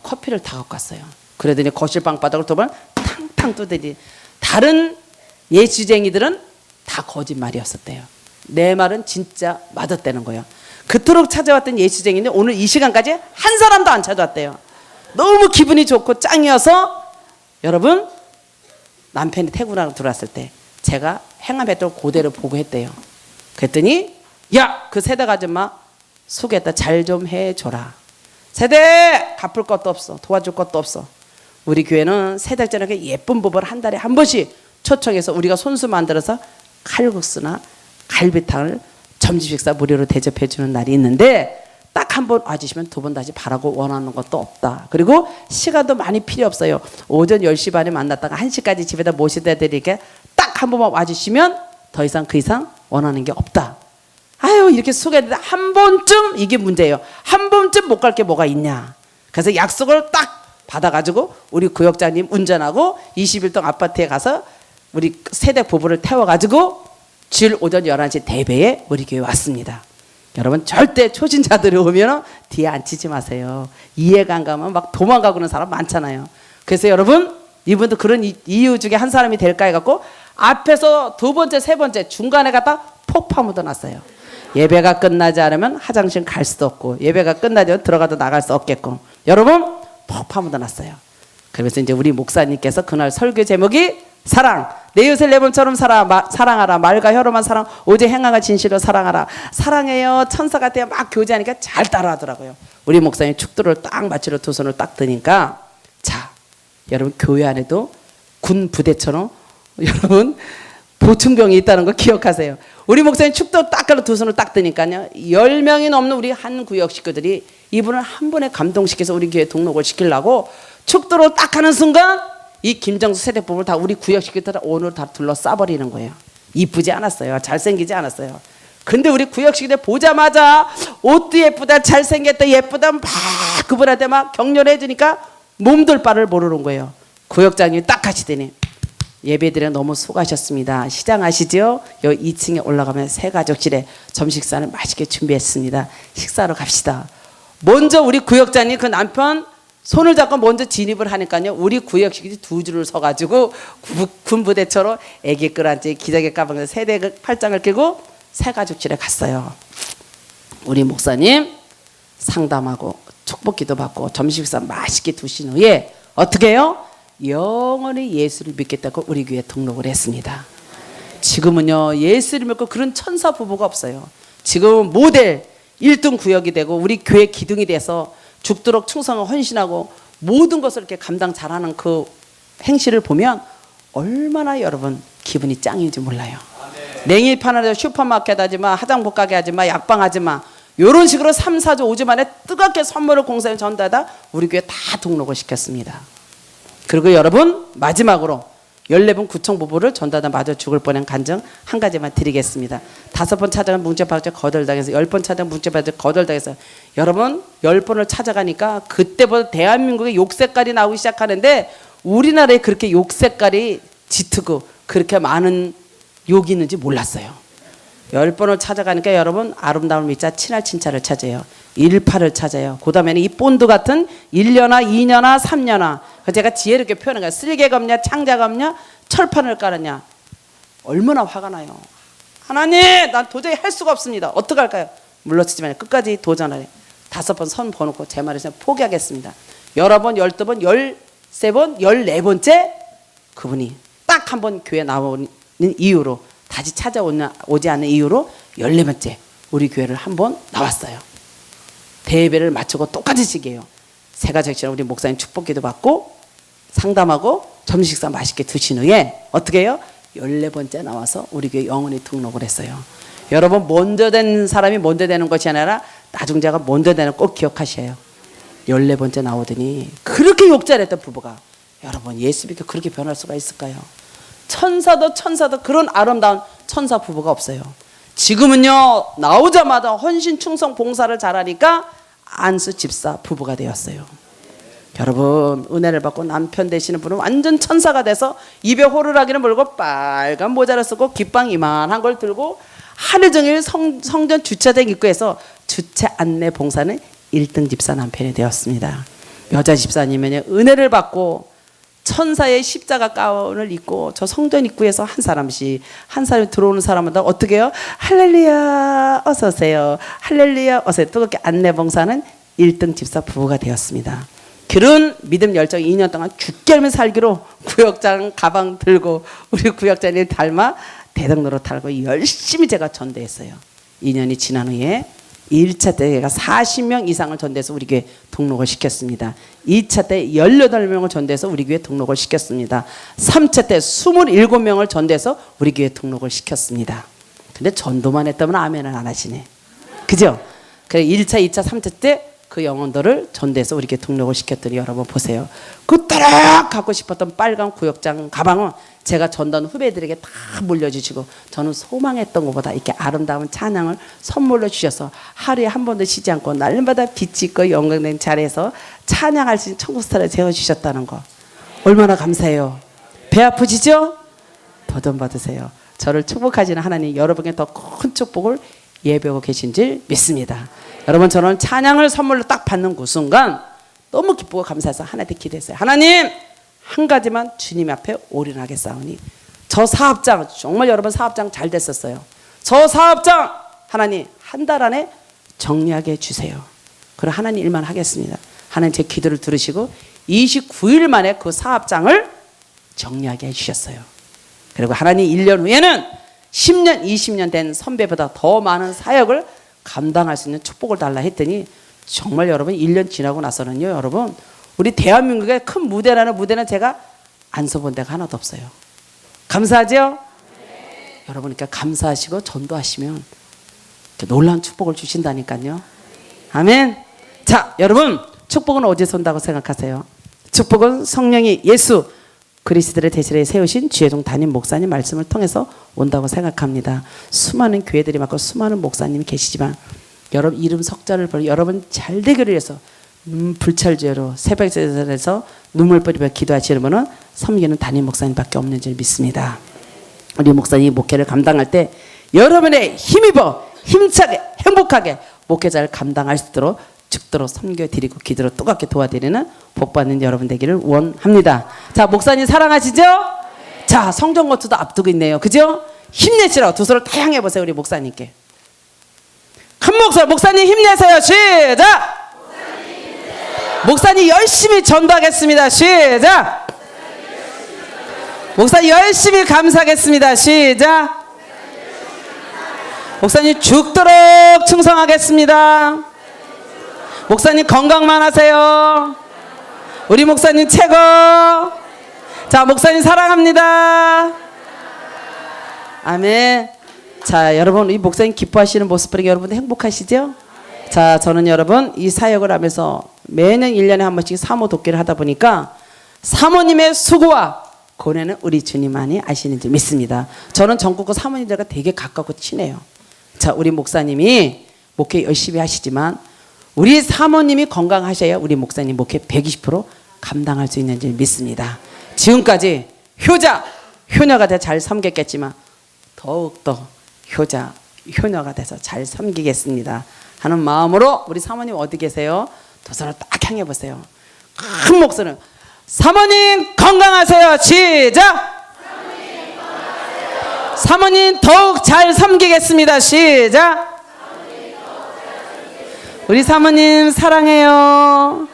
커피를 다 갖고 왔어요. 그러더니 거실 방바닥을 두 번 탕탕 두더니 다른 예수쟁이들은 다 거짓말이었었대요. 내 말은 진짜 맞았다는 거예요. 그토록 찾아왔던 예수쟁이는 오늘 이 시간까지 한 사람도 안 찾아왔대요. 너무 기분이 좋고 짱이어서 여러분 남편이 태국으로 들어왔을 때 제가 행암했던 고대를 보고 했대요. 그랬더니 야 그 세대 아줌마 소개했다 잘 좀 해줘라. 세대 갚을 것도 없어 도와줄 것도 없어. 우리 교회는 세대자에게 예쁜 부부를 한 달에 한 번씩 초청해서 우리가 손수 만들어서 칼국수나 갈비탕을 점심 식사 무료로 대접해 주는 날이 있는데 딱 한 번 와주시면 두 번 다시 바라고 원하는 것도 없다. 그리고 시간도 많이 필요 없어요. 오전 10시 반에 만났다가 1시까지 집에다 모시다 드리게 딱 한 번만 와주시면 더 이상 그 이상 원하는 게 없다. 아유 이렇게 소개했는데 한 번쯤 이게 문제예요. 한 번쯤 못 갈 게 뭐가 있냐. 그래서 약속을 딱 받아가지고 우리 구역장님 운전하고 20일 동안 아파트에 가서 우리 세대 부부를 태워가지고 주일 오전 11시 대배에 우리 교회 왔습니다. 여러분 절대 초신자들이 오면 뒤에 앉히지 마세요. 이해가 안 가면 막 도망가고 그러는 사람 많잖아요. 그래서 여러분 이분도 그런 이유 중에 한 사람이 될까 해갖고 앞에서 두 번째 세 번째 중간에 갖다 폭파 묻어놨어요. 예배가 끝나지 않으면 화장실 갈 수도 없고 예배가 끝나지 들어가도 나갈 수 없겠고 여러분 폭파 묻어놨어요. 그래서 이제 우리 목사님께서 그날 설교 제목이 사랑 내 이웃을 내 몸처럼 사랑하라 말과 혀로만 사랑 오직 행함과 진실로 사랑하라. 사랑해요 천사 같아요 막 교제하니까 잘 따라하더라고요. 우리 목사님 축도를 딱 마치러 두 손을 딱 드니까 자 여러분 교회 안에도 군 부대처럼 여러분 보충병이 있다는 거 기억하세요. 우리 목사님 축도 딱 가로 두 손을 딱 드니까요 10명이 넘는 우리 한 구역 식구들이 이분을 한 번에 감동시켜서 우리 교회 등록을 시키려고 축도로 딱 하는 순간 이 김정수 세대 부부를 다 우리 구역 식구들 오늘 다 둘러싸버리는 거예요. 이쁘지 않았어요. 잘생기지 않았어요. 근데 우리 구역 식구들 보자마자 옷도 예쁘다 잘생겼다 예쁘다 막 그분한테 막 격려를 해주니까 몸둘 바를 모르는 거예요. 구역장님이 딱 하시더니 예배드려 너무 수고하셨습니다. 시장 아시죠? 요 2층에 올라가면 새가족실에 점식사를 맛있게 준비했습니다. 식사로 갑시다. 먼저 우리 구역장님 그 남편 손을 잡고 먼저 진입을 하니까요. 우리 구역식이 두 줄을 서가지고 군부대처럼 애기 끌어앉지 기저귀 가방에 세대 팔짱을 끼고 새가족실에 갔어요. 우리 목사님 상담하고 축복기도 받고 점심식사 맛있게 두신 후에 어떻게 해요? 영원히 예수를 믿겠다고 우리 교회에 등록을 했습니다. 지금은요 예수를 믿고 그런 천사 부부가 없어요. 지금은 모델 1등 구역이 되고 우리 교회 기둥이 돼서 죽도록 충성을 헌신하고 모든 것을 이렇게 감당 잘하는 그 행실을 보면 얼마나 여러분 기분이 짱인지 몰라요. 냉이 파는 슈퍼마켓 하지마 화장품 가게 하지마 약방 하지마 이런 식으로 3, 4주 5주 만에 뜨겁게 선물을 공사에 전달하다 우리 교회 다 등록을 시켰습니다. 그리고 여러분 마지막으로 14분 구청 부부를 전달하다 마저 죽을 뻔한 간증 한 가지만 드리겠습니다. 5번 찾아간 뭉쳐박자 거덜당해서 10번 찾아간 뭉쳐박자 거덜당해서 여러분 10번을 찾아가니까 그때부터 대한민국의 욕 색깔이 나오기 시작하는데 우리나라에 그렇게 욕 색깔이 짙고 그렇게 많은 욕이 있는지 몰랐어요. 10번을 찾아가니까 여러분 아름다운 밑자 친할 친차를 찾아요. 18을 찾아요. 그 다음에는 이 본드 같은 1년화 2년화 3년화 제가 지혜롭게 표현한 거예요. 쓸개가 없냐 창자가 없냐 철판을 깔았냐 얼마나 화가 나요. 하나님 난 도저히 할 수가 없습니다. 어떡할까요? 물러치지만 끝까지 도전하래. 5번 선 번놓고 제 말에서 포기하겠습니다. 11번 12번 13번 14번째 그분이 딱 한 번 교회 나오는 이유로 다시 찾아오지 않는 이유로 14번째 우리 교회를 한 번 나왔어요. 대예배를 마치고 똑같은 시기예요. 새가족처럼 우리 목사님 축복기도 받고 상담하고 점심식사 맛있게 드신 후에 어떻게 해요? 14번째 나와서 우리 교회 영원히 등록을 했어요. 여러분 먼저 된 사람이 먼저 되는 것이 아니라 나중자가 먼저 되는 꼭 기억하셔요. 14번째 나오더니 그렇게 욕잘했던 부부가 여러분 예수 믿고 그렇게 변할 수가 있을까요? 천사도 그런 아름다운 천사 부부가 없어요. 지금은요 나오자마자 헌신 충성 봉사를 잘하니까 안수 집사 부부가 되었어요. 여러분 은혜를 받고 남편 되시는 분은 완전 천사가 돼서 입에 호루라기를 물고 빨간 모자를 쓰고 깃방 이만한 걸 들고 하루 종일 성전 주차장 입구에서 주차 안내 봉사는 1등 집사 남편이 되었습니다. 여자 집사님은 은혜를 받고 천사의 십자가 가운을 입고 저 성전 입구에서 한 사람씩 한 사람이 들어오는 사람마다 어떻게 해요? 할렐루야 어서 오세요. 할렐루야 어서 오세요. 뜨겁게 안내 봉사는 1등 집사 부부가 되었습니다. 그런 믿음 열정 2년 동안 죽게 하며 살기로 구역장 가방 들고 우리 구역장을 닮아 대등로로 달고 열심히 제가 전도했어요. 2년이 지난 후에 1차 때 제가 40명 이상을 전도해서 우리 교회 등록을 시켰습니다. 2차 때 18명을 전도해서 우리 교회 등록을 시켰습니다. 3차 때 27명을 전도해서 우리 교회 등록을 시켰습니다. 근데 전도만 했다면 아멘을 안 하시네. 그죠? 그래 1차, 2차, 3차 때 그 영혼들을 전도해서 우리 교회 등록을 시켰더니 여러분 보세요. 그 따라 갖고 싶었던 빨간 구역장 가방은 제가 전도한 후배들에게 다 물려주시고 저는 소망했던 것보다 이렇게 아름다운 찬양을 선물로 주셔서 하루에 한 번도 쉬지 않고 날마다 빛이 있고 영광된 자리에서 찬양할 수 있는 천국 스타를 세워주셨다는 거 얼마나 감사해요. 배 아프시죠? 더 좀 받으세요. 저를 축복하시는 하나님 여러분께 더 큰 축복을 예배하고 계신 줄 믿습니다. 여러분 저는 찬양을 선물로 딱 받는 그 순간 너무 기쁘고 감사해서 하나님께 기도했어요. 하나님 한 가지만 주님 앞에 올인하겠사오니 저 사업장 정말 여러분 사업장 잘 됐었어요. 저 사업장 하나님 한 달 안에 정리하게 해주세요. 그럼 하나님 일만 하겠습니다. 하나님 제 기도를 들으시고 29일 만에 그 사업장을 정리하게 해주셨어요. 그리고 하나님 1년 후에는 10년 20년 된 선배보다 더 많은 사역을 감당할 수 있는 축복을 달라 했더니 정말 여러분 1년 지나고 나서는요 여러분 우리 대한민국의 큰 무대라는 무대는 제가 안 서본 데가 하나도 없어요. 감사하죠? 네. 여러분 그러니까 감사하시고 전도하시면 놀라운 축복을 주신다니까요. 아멘. 자 여러분 축복은 어디서 온다고 생각하세요? 축복은 성령이 예수 그리스도를 대신에 세우신 주혜동 담임 목사님 말씀을 통해서 온다고 생각합니다. 수많은 교회들이 많고 수많은 목사님이 계시지만 여러분 이름 석자를 보려 여러분 잘 되기를 위해서 불철주야로 새벽에서 눈물 뿌리며 기도하시는 분은 섬기는 담임 목사님밖에 없는 줄 믿습니다. 우리 목사님이 목회를 감당할 때 여러분의 힘입어 힘차게 행복하게 목회자를 감당할 수 있도록 죽도록 섬겨드리고 기도로 뜨겁게 도와드리는 복받는 여러분 되기를 원합니다. 자 목사님 사랑하시죠? 네. 자 성전거투도 앞두고 있네요. 그죠? 힘내시라고 두 손을 다 향해 보세요. 우리 목사님께 큰 목소리 목사님 힘내세요. 시작. 목사님 열심히 전도하겠습니다. 시작. 목사님 열심히 감사하겠습니다. 시작. 목사님 죽도록 충성하겠습니다. 목사님 건강만 하세요. 우리 목사님 최고. 자 목사님 사랑합니다. 아멘. 자 여러분 이 목사님 기뻐하시는 모습 보니까 여러분 행복하시죠? 자 저는 여러분 이 사역을 하면서 매년 1년에 한 번씩 사모 돕기를 하다 보니까 사모님의 수고와 고뇌는 우리 주님만이 아시는지 믿습니다. 저는 전국구 사모님들과 되게 가깝고 친해요. 자 우리 목사님이 목회 열심히 하시지만 우리 사모님이 건강하셔야 우리 목사님 목회 120% 감당할 수 있는 줄 믿습니다. 지금까지 효녀가 돼서 잘 섬겼겠지만 더욱더 효녀가 돼서 잘 섬기겠습니다 하는 마음으로 우리 사모님 어디 계세요? 두 손을 딱 향해 보세요. 큰 목소리로 사모님 건강하세요. 시작. 사모님 더욱 잘 섬기겠습니다. 시작. 우리 사모님 사랑해요.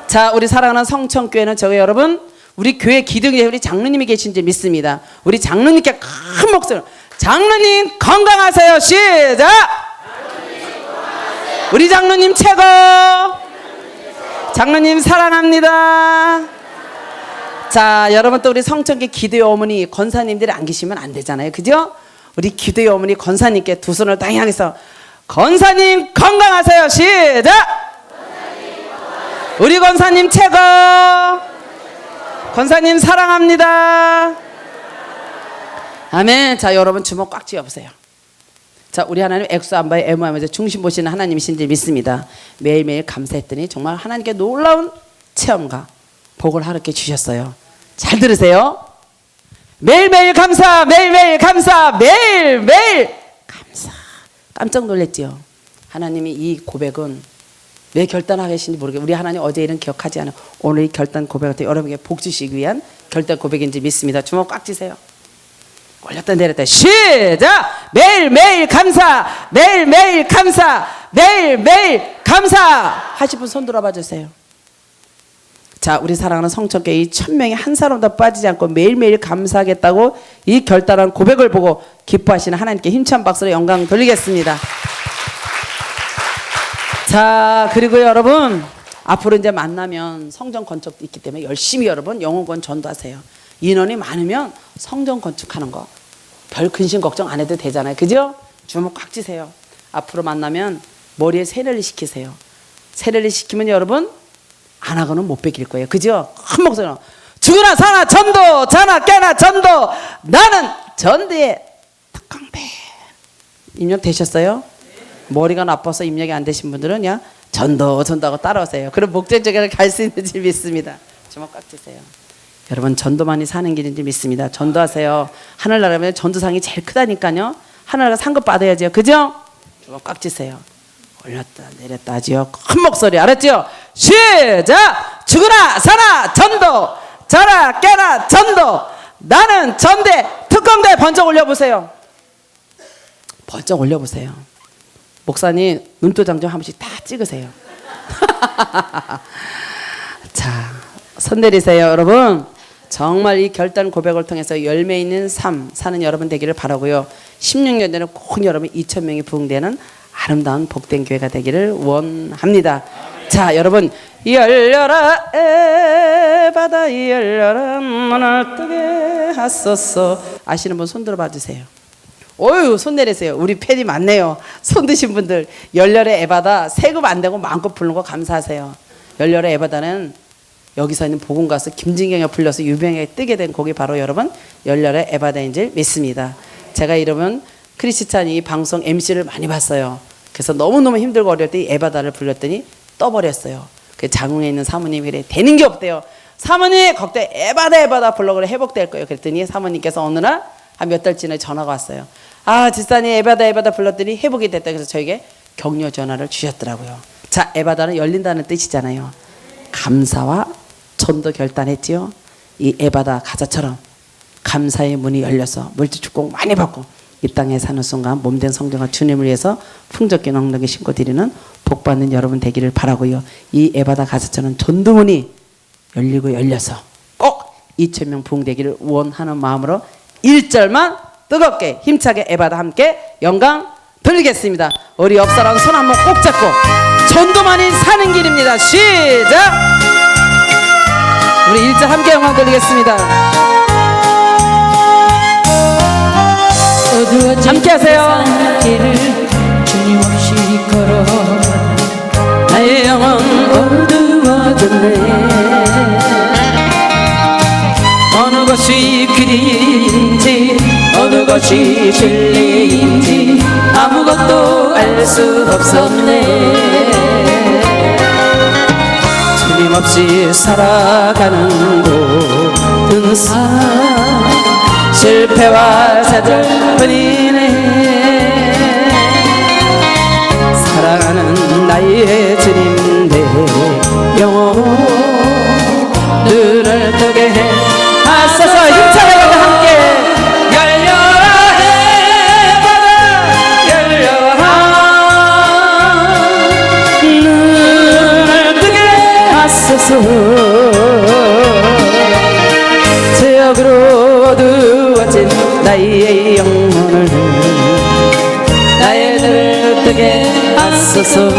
자 우리 사랑하는 성천교회는 저희 여러분 우리 교회 기둥에 우리 장로님이 계신 줄 믿습니다. 우리 장로님께 큰 목소리로 장로님 건강하세요. 시작. 우리 장로님 최고. 장로님 사랑합니다. 자, 여러분 또 우리 성천교 기도의 어머니 권사님들이 안 계시면 안 되잖아요. 그죠? 우리 기도의 어머니 권사님께 두 손을 땅에 향해서 권사님 건강하세요. 시작. 우리 권사님 최고. 권사님 사랑합니다. 아멘. 자, 여러분 주먹 꽉 쥐어보세요. 자, 우리 하나님 엑소 안바의 애무하면서 중심 보시는 하나님이신지 믿습니다. 매일매일 감사했더니 정말 하나님께 놀라운 체험과 복을 하루께 주셨어요. 잘 들으세요. 매일매일 감사, 매일매일 감사, 매일매일 감사. 깜짝 놀랐지요. 하나님이 이 고백은 왜 결단하게 하신지 모르겠어요. 우리 하나님 어제 일은 기억하지 않아요. 오늘 이 결단 고백을 여러분에게 복 주시기 위한 결단 고백인지 믿습니다. 주먹 꽉 쥐세요. 올렸다 내렸다 시작. 매일매일 감사, 매일매일 감사, 매일매일 감사 하실 분 손 들어봐 주세요. 자, 우리 사랑하는 성천교회 이 1000명이 한 사람도 빠지지 않고 매일매일 감사하겠다고 이 결단한 고백을 보고 기뻐하시는 하나님께 힘찬 박수로 영광 돌리겠습니다. 자, 그리고 여러분 앞으로 이제 만나면 성전 건축도 있기 때문에 열심히 여러분 영혼권 전도하세요. 인원이 많으면 성전 건축하는 거 별 근심 걱정 안 해도 되잖아요. 그죠? 주먹 꽉 쥐세요. 앞으로 머리에 세례를 시키세요. 세례를 시키면 여러분 안 하고는 못 베길 거예요. 그죠? 큰 목소리로 죽으나 사나 전도, 자나 깨나 전도, 나는 전도의 특강배. 입력 되셨어요? 머리가 나빠서 입력이 안 되신 분들은 그냥 전도하고 따라오세요. 그럼 목적지에 갈 수 있는지 믿습니다. 주먹 꽉 쥐세요. 여러분 전도만이 사는 길인지 믿습니다. 전도하세요. 하늘나라면 전도상이 제일 크다니까요. 하늘나라 상급 받아야죠. 그죠? 주먹 꽉 쥐세요. 올렸다 내렸다 하지요. 큰 목소리 알았죠? 시작! 죽으나 사나 전도, 자라 깨나 전도, 나는 전대 특강대. 번쩍 올려보세요. 번쩍 올려보세요. 목사님 눈도장 좀 한 번씩 다 찍으세요. 자, 손 내리세요. 여러분 정말 이 결단 고백을 통해서 열매 있는 삶 사는 여러분 되기를 바라고요. 16년 전에 꼭 여러분 2000명이 부흥되는 아름다운 복된 교회가 되기를 원합니다. 자, 여러분 열려라 에바다 열려라 문을 뜨게 하소서. 아시는 분 손 들어봐 주세요. 어유 손 내리세요. 우리 팬이 많네요. 손 드신 분들 열려라 에바다 세금 안 내고 마음껏 부르는 거 감사하세요. 열려라 에바다는 여기서 있는 복음 가수 김진경이 불려서 유명하게 뜨게 된 곡이 바로 여러분 열려라 에바다인 줄 믿습니다. 제가 이러면 크리스찬 이 방송 MC를 많이 봤어요. 그래서 너무너무 힘들고 어려울 때 이 에바다를 불렀더니 떠버렸어요. 그 장흥에 있는 사모님이 그래 되는 게 없대요. 사모님 걱정 에바다 불러 그래 회복될 거예요. 그랬더니 사모님께서 어느 날 한 몇 달 전에 전화가 왔어요. 아, 집사님 에바다 불렀더니 회복이 됐다. 그래서 저에게 격려 전화를 주셨더라고요. 자, 에바다는 열린다는 뜻이잖아요. 감사와 전도 결단했지요. 이 에바다 가자처럼 감사의 문이 열려서 물질 축복 많이 받고 이 땅에 사는 순간 몸된 성령과 주님을 위해서 풍족히 넉넉히 신고 드리는 복받는 여러분 되기를 바라고요. 이 에바다 가자처럼 전도문이 열리고 열려서 꼭 2000명 부흥되기를 원하는 마음으로 1절만 뜨겁게 힘차게 에바다 함께 영광 돌리겠습니다. 우리 옆 사람 손 한번 꼭 잡고 전도만이 사는 길입니다. 시작! 우리 1절 함께 영광 돌리겠습니다. 함께 하세요. 길을 주님 없이 걸어 나의 영혼 어두워졌네. 어느 것이 길인지 어느 것이 진리인지 아무것도 알 수 없었네. 주님 없이 살아가는 모든 삶 실패와 좌절뿐이네. 사랑하는 나의 주님 내 영혼들을 뜨게 해 하소서. 힘차게 함께 열려라 해바다 열려라 눈을 뜨게 하소서. 벽으로 두어진 나의 영혼을 나의 눈을 뜨게 하소서.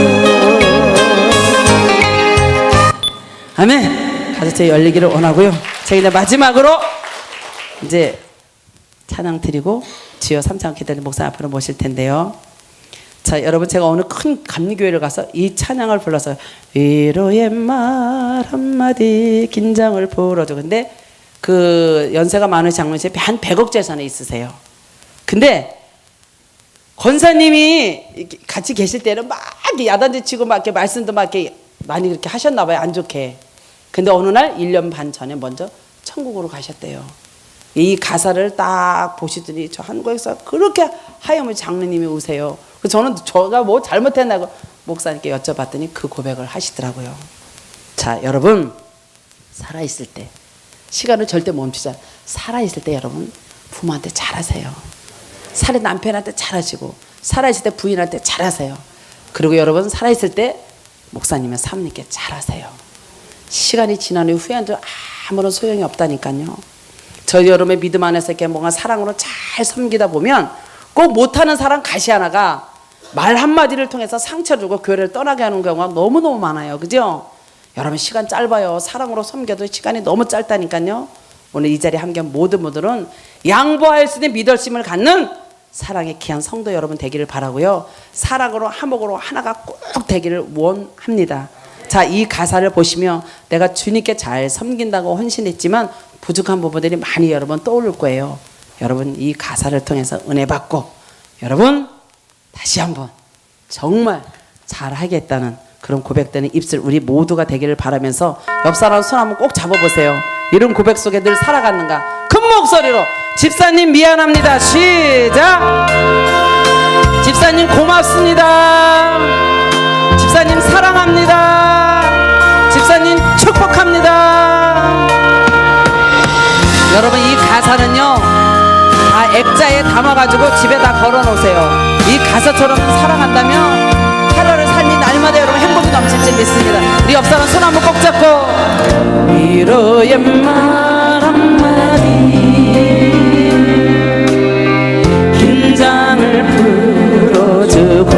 아멘. 가족체 열리기를 원하고요. 제가 이제 마지막으로 이제 찬양 드리고 주여 3장 기다리는 목사 앞으로 모실 텐데요. 자, 여러분, 제가 오늘 큰 감리교회를 가서 이 찬양을 불러서 위로의 말 한마디 긴장을 풀어줘. 근데 그 연세가 많은 장로님 한 100억 재산에 있으세요. 근데 권사님이 같이 계실 때는 막 야단지 치고 막 이렇게 말씀도 막 이렇게 많이 그렇게 하셨나 봐요. 안 좋게. 근데 어느 날 1년 반 전에 먼저 천국으로 가셨대요. 이 가사를 딱 보시더니 저 한국에서 그렇게 하염을 장로님이 우세요. 그래서 저는 제가 뭐 잘못했나고 목사님께 여쭤봤더니 그 고백을 하시더라고요. 자, 여러분, 살아있을 때 시간을 절대 멈추자. 살아있을 때 여러분 부모한테 잘하세요. 살아 남편한테 잘하시고, 살아있을 때 부인한테 잘하세요. 그리고 여러분 살아있을 때 목사님의 사모님께 잘하세요. 시간이 지난 후에도 아무런 소용이 없다니까요. 저희 여러분의 믿음 안에서 이렇게 뭔가 사랑으로 잘 섬기다 보면 꼭 못하는 사람 가시 하나가 말 한마디를 통해서 상처를 주고 교회를 떠나게 하는 경우가 너무너무 많아요. 그죠? 여러분 시간 짧아요. 사랑으로 섬겨도 시간이 너무 짧다니까요. 오늘 이 자리에 함께한 모든 분들은 양보할 수 있는 믿음심을 갖는 사랑의 귀한 성도 여러분 되기를 바라고요. 사랑으로 화목으로 하나가 꼭 되기를 원합니다. 자, 이 가사를 보시며 내가 주님께 잘 섬긴다고 헌신했지만 부족한 부분들이 많이 여러분 떠오를 거예요. 여러분 이 가사를 통해서 은혜 받고 여러분 다시 한번 정말 잘하겠다는 그런 고백되는 입술 우리 모두가 되기를 바라면서 옆 사람 손 한번 꼭 잡아보세요. 이런 고백 속에 늘 살아갔는가? 큰 목소리로 집사님 미안합니다. 시작. 집사님 고맙습니다. 집사님 사랑합니다. 집사님 축복합니다. 여러분 이 가사는요 다 액자에 담아가지고 집에 다 걸어놓으세요. 이 가사처럼 사랑한다면 하루를 삶이 날마다 여러분 행복이 넘칠 줄 믿습니다. 우리 옆 사람 손 한번 꼭 잡고 위로의 말 한마디 긴장을 풀어주고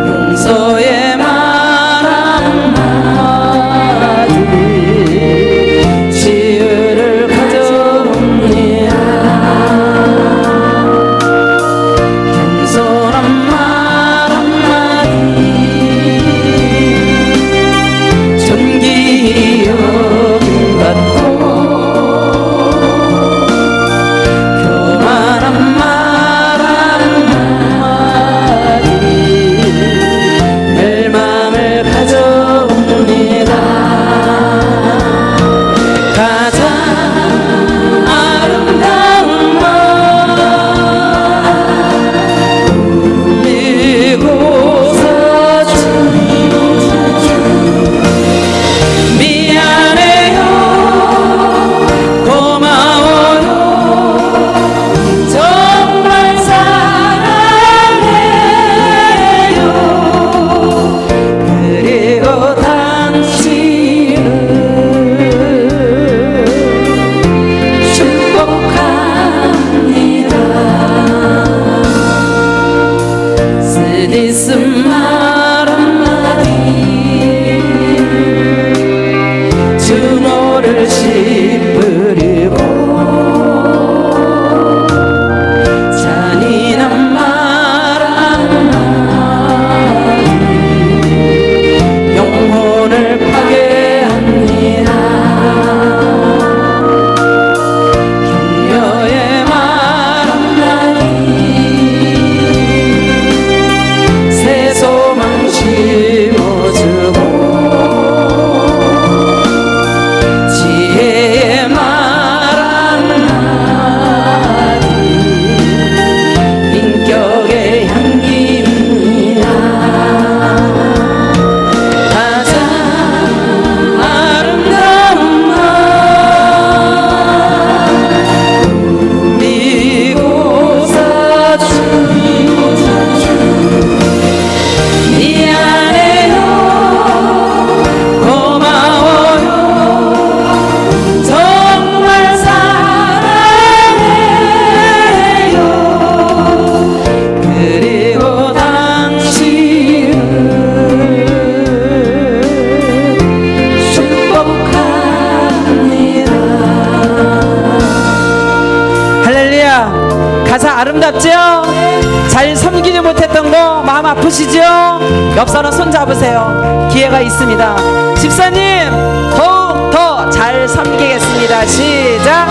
용서의 말 한마디 치유를 가져옵니다. 겸손한 말 한마디 존귀 아름답죠? 잘 섬기지 못했던 거 마음 아프시죠? 옆 사람 손 잡으세요. 기회가 있습니다. 집사님 더욱 더 잘 섬기겠습니다. 시작.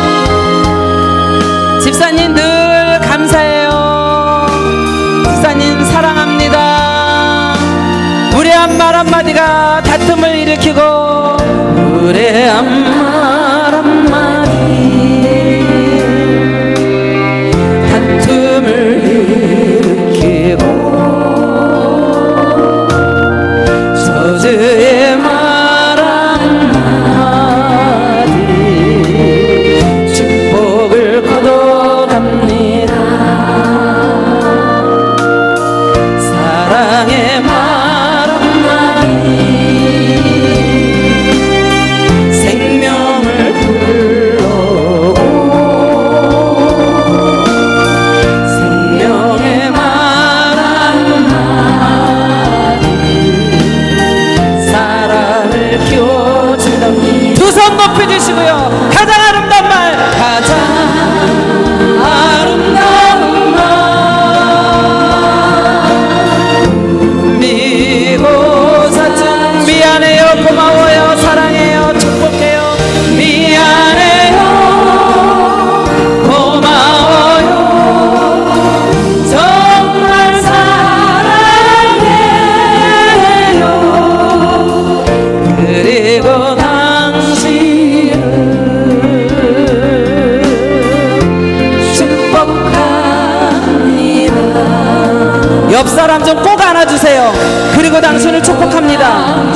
집사님 늘 감사해요. 집사님 사랑합니다. 무례한 말 한마디가 다툼을 일으키고, 무례한 말 한마디 다툼을 일으키고, 저주의 말 한마디 축복을 거둬갑니다. 사랑의 말 한마디 생명을 불러오고, 생명의 말 한마디 사랑을 키워준답니다. 두 손 높여주시고요. 가장 아름다운 말, 가장 아름다운 말 미고 사준. 미안해요, 고마워요, 사랑해요, 축복해요. 미안해요, 고마워요, 정말 사랑해요. 그리고 당신을 축복합니다. 옆 사람 좀 꼭 안아주세요. 그리고 당신을 축복합니다.